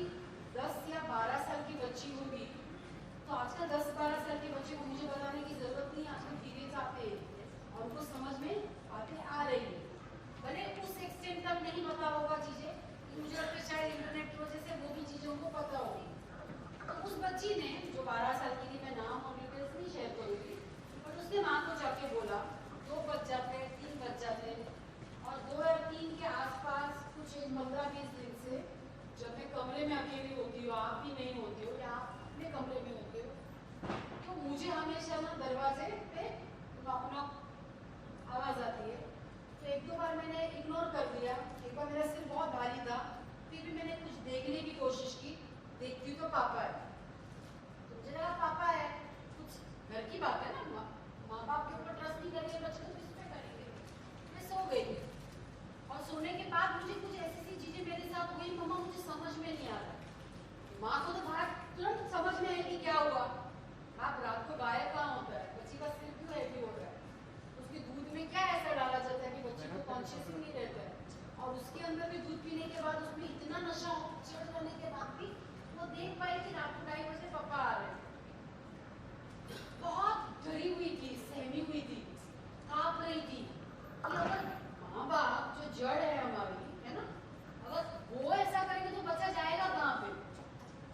10 या 12 साल की बच्ची होगी, तो आजकल 10-12 साल के बच्चे को मुझे बताने की जरूरत नहीं, आजकल पीरियड्स आते हैं और उनको समझ में बातें आ रही है। भले उस एक्सटेंट तक नहीं पता होगा चीजें, मुझे लगता है शायद इंटरनेट की वजह से वो भी चीजें उनको पता होगी। तो उस बच्ची ने, जो 12 साल की थी, मैं नाम और डिटेल्स नहीं शेयर करूंगी, बट उसने माँ को जाके बोला 2 बज जाते, 3 बज जाते, और 2 या 3 के आसपास कुछ 15-20 दिन से जब मैं कमरे में अकेली होती हूँ, आप भी नहीं होते हो या आप अपने कमरे में होते हो, तो मुझे हमेशा ना दरवाजे पे नॉक नॉक आवाज आती है। तो 1-2 बार मैंने इग्नोर कर दिया, एक बार मेरा सिर बहुत भारी था, फिर भी मैंने कुछ देखने की कोशिश की, देखती हूँ तो पापा है। तो मुझे लगा पापा है, कुछ घर की बात है ना, माँ बाप के ऊपर ट्रस्ट नहीं करेंगे बच्चे तो किस पे करेंगे। मैं सो गई और सोने के बाद मुझे कुछ ऐसी चीजें मेरे साथ हो गई, मम्मा मुझे समझ में नहीं आ रहा। माँ को तो बाहर तुरंत समझ में आई कि क्या हुआ। आप रात को गायब कहाँ होता है, बच्ची का सिर क्यों हैवी हो रहा है, उसके दूध में क्या ऐसा डाला जाता है कि बच्चे को कॉन्शियस ही नहीं रहता है, और उसके अंदर भी दूध पीने के बाद उसमें इतना नशा चढ़ जाने के बाद भी वो देख पाई कि रात को 2:30 बजे पापा आ रहे हैं। बहुत डरी हुई थी, सहमी हुई थी, कांप रही थी कि अगर माँ बाप जो जड़ है हमारी, है ना, अगर वो ऐसा करेंगे तो बच्चा जाएगा कहाँ पे।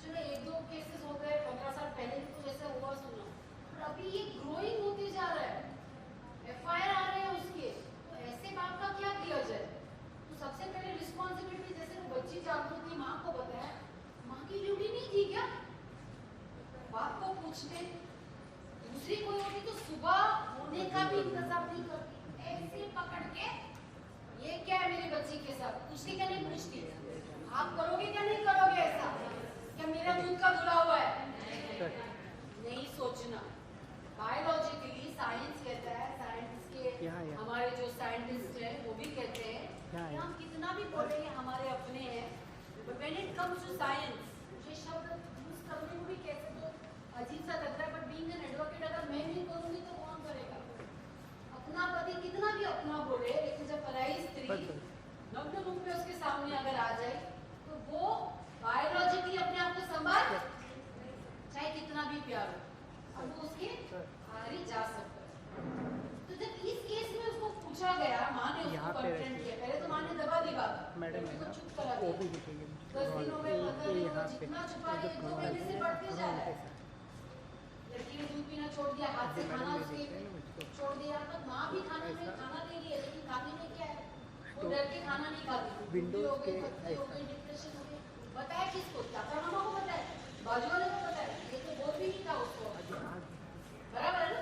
चलो 1-2 केसेस हो गए, 15 साल पहले भी कुछ ऐसा हुआ सुना, और अभी ये ग्रोइंग होते जा रहा है, FIR आ रहे हैं उसके। तो ऐसे बाप का क्या किया जाए। तो सबसे पहले रिस्पॉन्सिबिलिटी, जैसे वो बच्ची जागरूक थी, माँ को बताया, माँ की ड्यूटी नहीं थी क्या, बाप को पूछते। दूसरी कोई होती तो सुबह होने का भी इंतजार नहीं करती, ऐसे पकड़ के ये क्या है मेरे बच्ची के साथ, पूछती क्या नहीं पूछती, आप करोगे क्या नहीं करोगे ऐसा, क्या मेरा दूध का धुला हुआ है, नहीं सोचना। बायोलॉजिकली साइंस कहता है, साइंस के हमारे जो साइंटिस्ट हैं वो भी कहते हैं कि हम कितना भी बोलेंगे हमारे अपने हैं, but when it comes to science, मुझे शब्द यूज करने को भी कैसे तो अजीब सा लगता है, बट बीइंग एन एडवोकेट अगर मैं नहीं करूंगी तो कौन करेगा। अपना पति कितना भी अपना बोले, लेकिन जब पराई स्त्री नग्न रूप में उसके सामने अगर आ जाए तो वो बायोलॉजिकली अपने आप को संभाल चाहे कितना भी प्यार हो, अब वो उसके आगे जा सकता है। तो जब इस केस में उसको पूछा गया, माँ ने उसको कंफ्रंट किया, पहले तो माँ ने दबा दी बात, लड़की को चुप करा दिया। 10 दिनों में 15 दिनों में जितना छुपा लिया 2 महीने से बढ़ते जा रहा है। लड़की ने दूध पीना छोड़ दिया, हाथ से खाना उसके छोड़ दिया, पर माँ भी खाने में खाना दे रही है, लेकिन खाने में क्या है, वो डर के खाना नहीं खाती, विंडोज हो गई, पत्ते हो गई, डिप्रेशन हो गई। बताया किसको? चाचा मामा को बताया, बाजू वाले को बताया, ये तो बोल भी नहीं था उसको, बराबर है ना?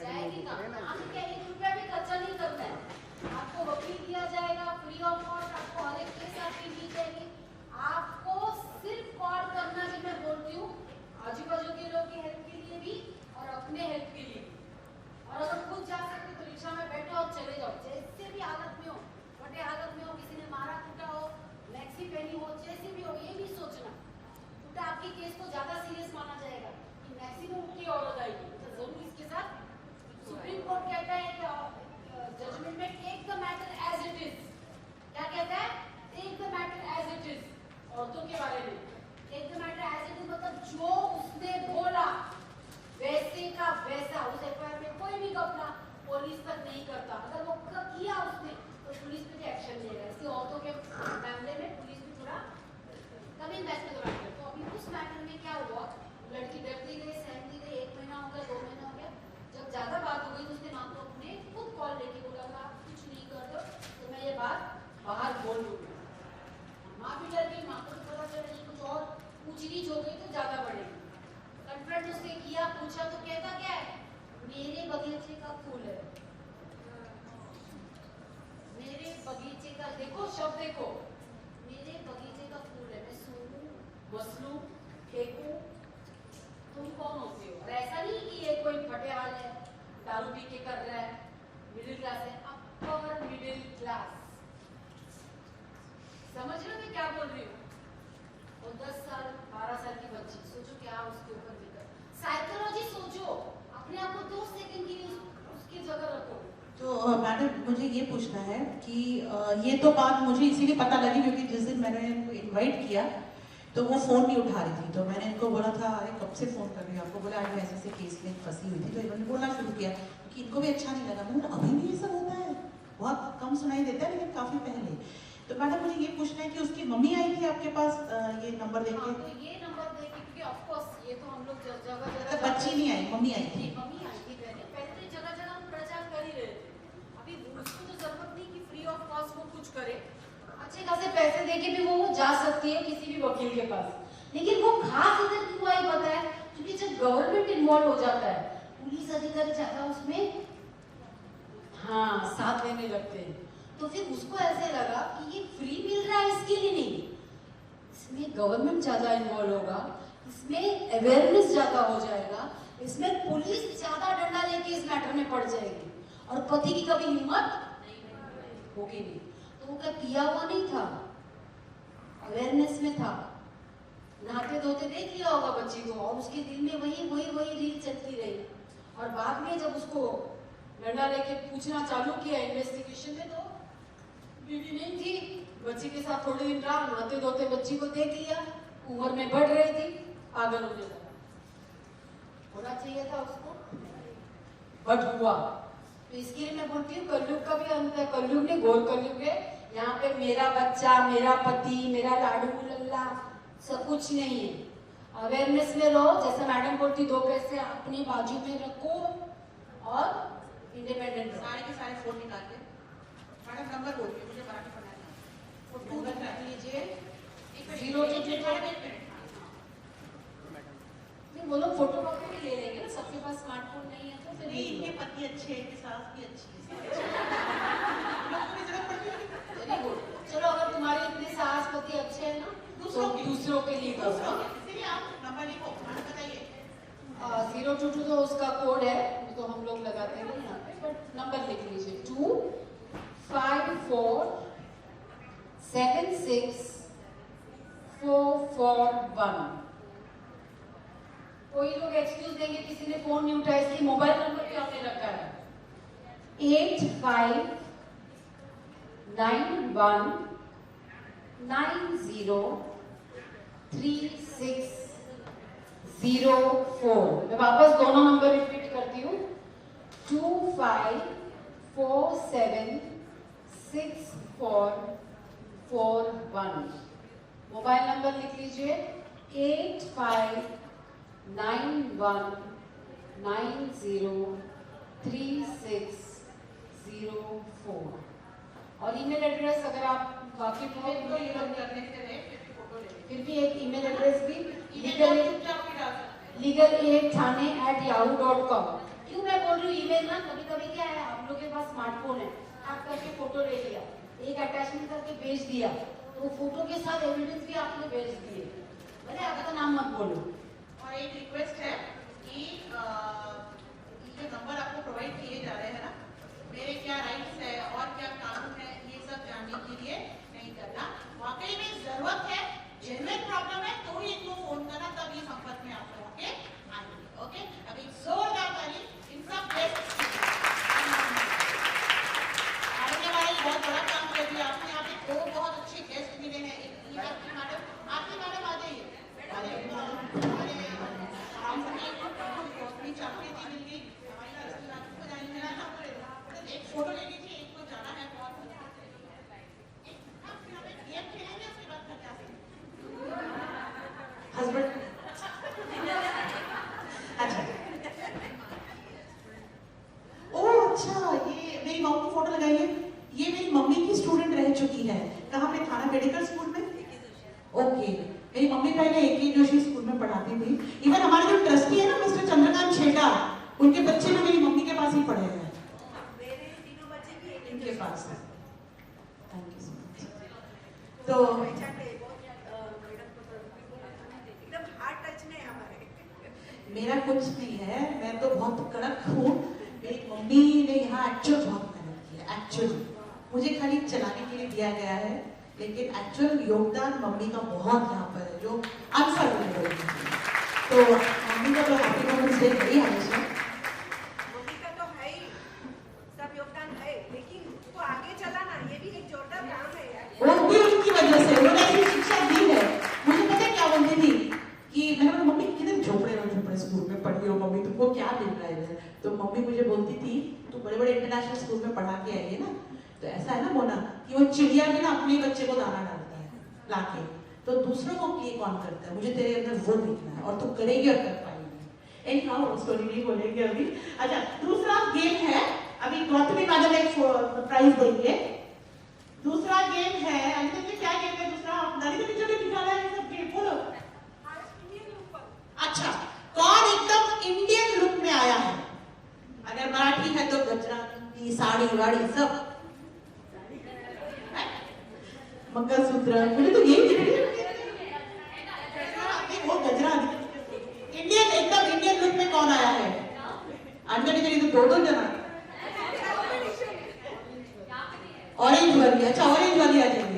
जाएगी ना, हम क्या 1 रुपया भी खर्चा नहीं करता है, आपको वकील दिया जाएगा फ्री ऑफ कॉस्ट, आपको हर एक केस आपकी दी जाएगी, आपको सिर्फ कॉल करना भी मैं बोलती हूँ आजू बाजू के लोग की हेल्प के लिए भी और अपने हेल्प के लिए भी। और अगर खुद जा सकते तो रिक्शा में बैठो और चले जाओ, जैसे भी हालत में हो, बड़े हालत में हो, किसी ने मारा कूटा हो, मैक्सी पहनी हो, जैसे भी हो, ये नहीं सोचना टूटा आपके केस को ज्यादा सीरियस माना जाएगा कि मैक्सिमम की औरत आएगी, तो जरूर इसके साथ सुप्रीम कोर्ट कहता है कि जजमेंट में take the matter as it is. क्या कहता है? Take the matter as it is. औरतों के बारे में take the matter as it is मतलब जो उसने बोला वैसे का वैसा, उस एफआईआर में कोई भी घटना पुलिस तक नहीं करता, अगर वो किया उसने तो पुलिस पे भी एक्शन लेगा। इसलिए औरतों के मामले में पुलिस भी थोड़ा कम इन्वेस्टमेंट करता है। तो अभी उस मैटर में क्या हुआ, लड़की डरती गई, सहमती गई, 1 महीना हो गया, 2 महीना हो गया, जब ज्यादा बात हो गई तो उसने माँ को अपने खुद कॉल लेके बोला था आप कुछ नहीं कर दो तो मैं ये बात बाहर बोल दूंगी। माँ भी डर गई, माँ को तो पता चला नहीं, कुछ और पूछ नीच हो गई तो ज्यादा बढ़ेगी। कन्फ्रंट उसने किया, पूछा तो कहता क्या है, मेरे बगीचे का फूल है, मेरे बगीचे का, देखो शब्द देखो, मेरे बगीचे का फूल है, मैं सूंघूं, मसलूं, फेंकूं, तुम कौन होते हो? और ऐसा नहीं कि ये कोई फटेहाल है, दारू पी के कर रहा है, मिडिल क्लास है, अपर मिडिल क्लास, समझ रहे हो मैं क्या बोल रही हूँ? और 10 साल 12 साल की बच्ची, सोचो क्या उसके ऊपर दिक्कत। साइकोलॉजी सोचो, अपने आप को 2 सेकंड के लिए उसकी जगह रखो। तो मैडम मुझे ये पूछना है कि ये तो बात मुझे इसीलिए पता लगी क्योंकि जिस दिन मैंने इनको इनवाइट किया तो वो फ़ोन नहीं उठा रही थी, तो मैंने इनको बोला था अरे कब से फ़ोन कर रही हूँ आपको, बोला आज मैं ऐसे केस में फंसी हुई थी, तो इन्होंने बोलना शुरू किया कि इनको भी अच्छा नहीं लगा। मैंने अभी भी ये सब होता है, बहुत कम सुनाई देता है लेकिन काफ़ी पहले। तो मैडम मुझे ये पूछना है कि उसकी मम्मी आई थी आपके पास ये नंबर देके? हाँ, तो ये नंबर देके, क्योंकि ऑफ कोर्स ये तो हम लोग जगह बच्ची नहीं आई, मम्मी आई थी। मम्मी आई थी पहले तो जगह जगह हम प्रचार कर ही रहे थे। अभी उसको तो जरूरत नहीं कि फ्री ऑफ कॉस्ट वो कुछ करे, अच्छे खासे पैसे देके भी वो जा सकती है किसी भी वकील के पास, लेकिन वो खास इधर क्यों आई पता है? क्योंकि जब गवर्नमेंट इन्वॉल्व हो जाता है, पुलिस अधिकारी ज्यादा उसमें हाँ साथ देने लगते हैं, तो फिर उसको ऐसे लगा कि ये फ्री मिल रहा है इसके लिए नहीं, इसमें गवर्नमेंट ज्यादा इन्वॉल्व होगा, इसमें अवेयरनेस ज्यादा हो जाएगा, इसमें पुलिस ज्यादा डंडा लेके इस मैटर में पड़ जाएगी और पति की कभी हिम्मत होगी नहीं। तो वो क्या पिया हुआ नहीं था, अवेयरनेस में था, नहाते धोते देख लिया होगा बच्ची को और उसके दिल में वही रील चलती रही। और बाद में जब उसको डंडा लेके पूछना चालू किया इन्वेस्टिगेशन में, तो बीवी नहीं थी, बच्ची के साथ थोड़े दिन रहा, नहाते धोते बच्ची को देख लिया, उम्र में बढ़ रही थी, पागल होने लगा। होना चाहिए था उसको, बट हुआ। तो इसके लिए मैं बोलती हूँ कलयुग का भी अंत है, कलयुग ने घोर कलयुग है। यहाँ पे मेरा बच्चा, मेरा पति, मेरा लाडू लल्ला सब कुछ नहीं है। अवेयरनेस में रहो, जैसे मैडम बोलती 2 पैसे अपनी बाजू में रखो और इंडिपेंडेंट रहो। सारे के सारे फोन निकाल के मैडम नंबर बोलिए, मुझे मराठी पढ़ना है। नंबर रख लीजिए 0 नहीं, वो लोग फोटो कॉपी भी ले लेंगे ना, सबके पास स्मार्टफोन नहीं है तो फिर नहीं, इनके पति अच्छे हैं, इनकी सास भी अच्छी है। Very good. चलो अगर तुम्हारे इतने सास पति अच्छे हैं ना तो दूसरों के लिए करो। इसीलिए आप नंबर लिखो, बताइए। 022 तो उसका कोड है, तो हम लोग लगाते हैं यहाँ पे, बट नंबर लिख लीजिए 25476441। कोई लोग एक्सक्यूज देंगे किसी ने फोन नहीं उठाया, इसलिए मोबाइल नंबर भी हमने रखा है 8591 903604। मैं वापस दोनों नंबर रिपीट करती हूँ, 25476441। मोबाइल नंबर लिख लीजिए 8591903604। और ईमेल एड्रेस अगर आप वाकिफ हो तो ये लोग करने से रहे, फिर भी एक ईमेल एड्रेस भी legal@thane@yahoo.com। क्यों मैं बोल रही हूँ ईमेल ना, कभी कभी क्या है, आप लोग के पास स्मार्टफोन है, आप करके फोटो ले लिया, एक अटैचमेंट करके भेज दिया, तो फोटो के साथ एविडेंस भी आपने भेज दिए, भले आपका नाम मत बोलो। और एक रिक्वेस्ट है कि ये नंबर आपको प्रोवाइड किए जा रहे हैं ना, मेरे क्या राइट्स है और क्या कानून है ये सब जानने के लिए नहीं करना। वाकई में जरूरत है, जेन्युइन प्रॉब्लम है तो ही इनको फोन करना, तब ये संपर्क में आप लोगों के आएंगे। ओके, अभी जोरदार ताली इन सब गेस्ट आने वाले बहुत बड़ा काम कर दिया आपने। यहाँ पे दो बहुत अच्छे गेस्ट मिले हैं, एक आपकी मैडम आ जाइए, अपनी चाकरी मिल गई, एक फोटो ले लीजिए, एक को जाना है बहुत गेम खेलेंगे, उसके बाद घर जा सकते हस्बैंड। अच्छा, ओह अच्छा, ये मेरी मम्मी की फोटो लगाइए। ये मेरी मम्मी की स्टूडेंट रह चुकी है, कहाँ पे, थाना मेडिकल स्कूल में। ओके, मेरी मम्मी पहले AK जोशी स्कूल में पढ़ाती थी। इवन हमारे जो ट्रस्टी है ना मिस्टर चंद्रकांत छेटा, उनके बच्चे भी मेरी मम्मी के पास ही पढ़े हैं। मेरे तीनों बच्चे भी इनके पास है। Thank you so much. तो एकदम हार्ट टच में हमारे। मेरा कुछ नहीं है, मैं तो बहुत कड़क हूँ। मेरी मम्मी ने यहाँ एक्चुअल बहुत मेहनत की है। एक्चुअल मुझे खाली चलाने के लिए दिया गया है, लेकिन एक्चुअल योगदान मम्मी का बहुत यहाँ पर है, जो अनफॉरगेटेबल है। तो मम्मी का तो हैप्पी मोमेंट्स डे है ही हमेशा। मम्मी का तो है ही, सब योगदान है, लेकिन उसको आगे चलाना ये भी एक जोरदार काम है यार। वो भी उनकी वजह से, उन्होंने ऐसी शिक्षा दी है। मुझे पता है क्या बोलती थी कि मैंने बोला मम्मी कितने झोपड़े स्कूल में पढ़ी हो मम्मी, तुमको क्या मिल रहा है? तो मम्मी मुझे बोलती थी तू बड़े बड़े इंटरनेशनल स्कूल में पढ़ा के आई है ना, तो ऐसा है ना मोना कि वो चिड़िया भी ना अपने बच्चे को दाना डालता है लाके, तो दूसरों को ये कौन करता है? मुझे तेरे अंदर वो दिखना है और तू करेगी और कर पाएगी। एनीहाउ वो स्टोरी नहीं बोलेंगे अभी। अच्छा, दूसरा गेम है, अभी गौतमी मैडम एक प्राइज देंगे। दूसरा गेम है, अनिता जी क्या गेम है दूसरा? नरेंद्र टीचर ने निकाला है ये सब गेम, बोलो। अच्छा, कौन एकदम इंडियन लुक में आया है? अगर मराठी है तो गजरा, साड़ी वाड़ी सब, मंगलसूत्र, मुझे तो यही दिख रही है वो गजरा। इंडियन, एकदम इंडियन लुक में कौन आया है? आंटी जी तो दो जना। ऑरेंज वाली, अच्छा ऑरेंज वाली आ जाएंगे।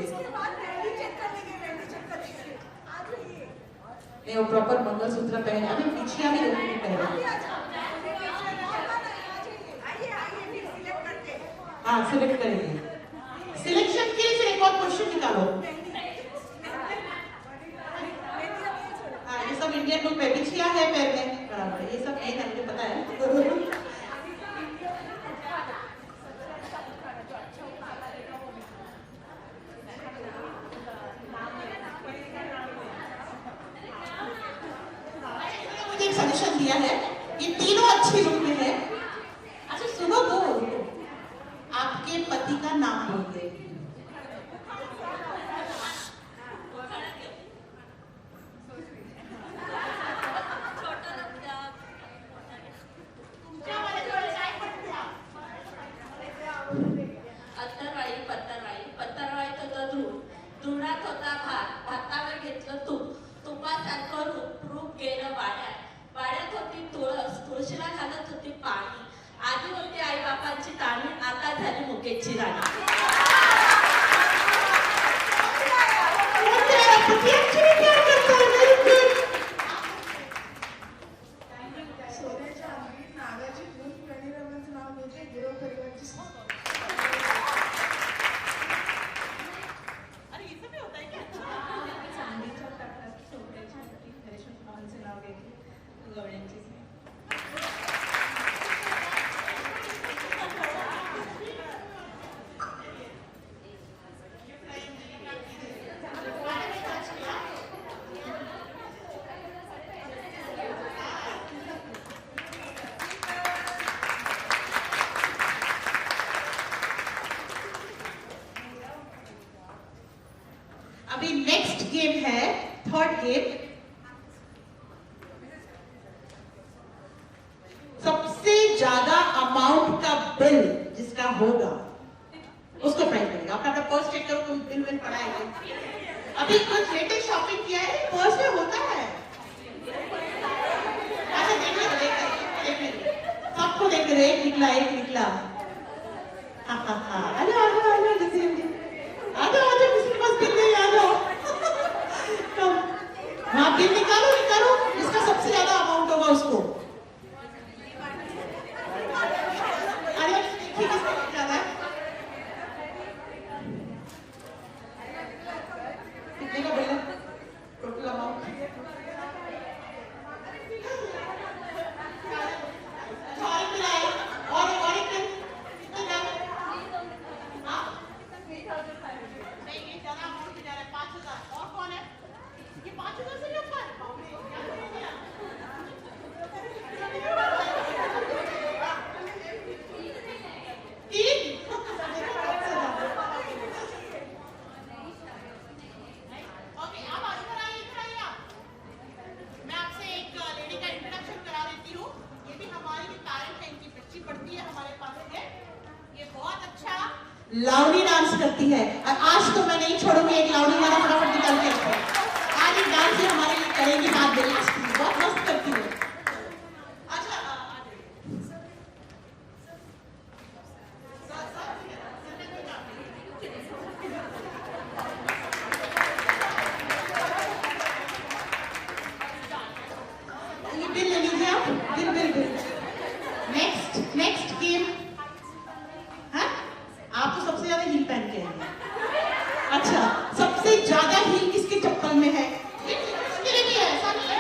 नहीं, वो प्रॉपर मंगलसूत्र पहने, अभी पीछे अभी नहीं पहने। हाँ, सिलेक्ट करेंगे। सिलेक्शन के लिए फिर एक और क्वेश्चन निकालो। हाँ, ये सब इंडियन लुक में, बिछिया है पैर में, बराबर, ये सब नहीं है, मुझे पता है। मुझे एक सजेशन दिया है, ये तीनों अच्छी लुक में है। अच्छा सुनो, दो आपके पति का नाम बोलिए। गेम। सबसे ज्यादा अमाउंट का बिल जिसका होगा उसको प्राइज मिलेगा। अपना पर्स चेक करो, कोई बिल विल पड़ा है? अभी कुछ लेटेस्ट शॉपिंग किया है? पर्स में होता है। अच्छा देख लो, सबको देख लो, एक निकला। हाँ, आजा किसी के पास बिल नहीं, आ जाओ। हाँ, बिल निकालो, जिसका सबसे ज्यादा अमाउंट होगा उसको। अरे किसका ज्यादा है? कितने का बिल है टोटल अमाउंट? और एक बिल कितना का? हाँ, नहीं ये ज्यादा अमाउंट जा रहा है, 5,000। और कौन है? ये 5,000 से ऊपर? लावनी डांस करती है और आज तो मैं नहीं छोड़ूंगी, एक लावनी वाला फटाफट निकाल के रखो। आज एक डांस ही हमारे लिए करेंगी बात, बहुत मस्त करती है। अच्छा ये बिल ले लीजिए आप, बिल। Next game. आप तो सबसे ज्यादा हील पहन के हैं। अच्छा, सबसे ज्यादा हील किसके चप्पल में है? किसके लिए भी है?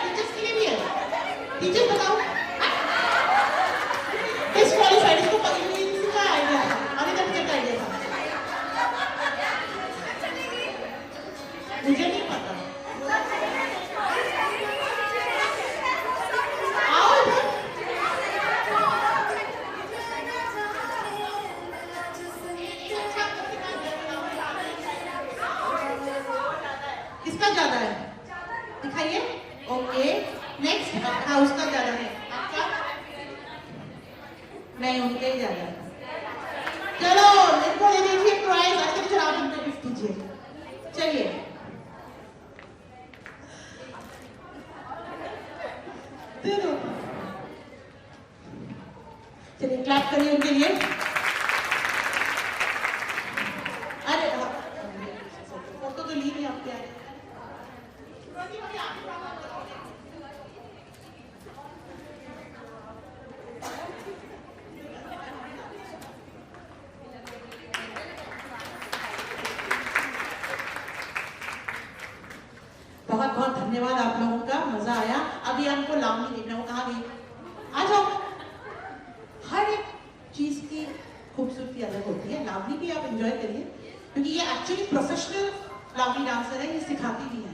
टीचर्स के लिए भी है। टीचर्स बताओ। डिस्क्वालीफाइड, इसको का आइडिया था, अभी तक क्या आइडिया था? मुझे नहीं पता। आओ इधर। किसका ज्यादा है दिखाइए। Okay next. हाँ उसका ज्यादा है, आपका नहीं, उनके ही ज्यादा है। चलो इनको ले लीजिए प्राइज। अच्छा चलो आप इनको गिफ्ट दीजिए। चलिए दे दो, चलिए क्लैप करिए उनके लिए। अरे फोटो तो ली नहीं आपके। बहुत बहुत धन्यवाद आप लोगों का, मजा आया। अभी आपको लावनी देखना, वो कहाँ गई? आ जाओ। हर एक चीज की खूबसूरती अलग होती है, लावनी भी आप एंजॉय करिए, क्योंकि ये एक्चुअली प्रोफेशनल लावनी डांसर है, ये सिखाती भी है।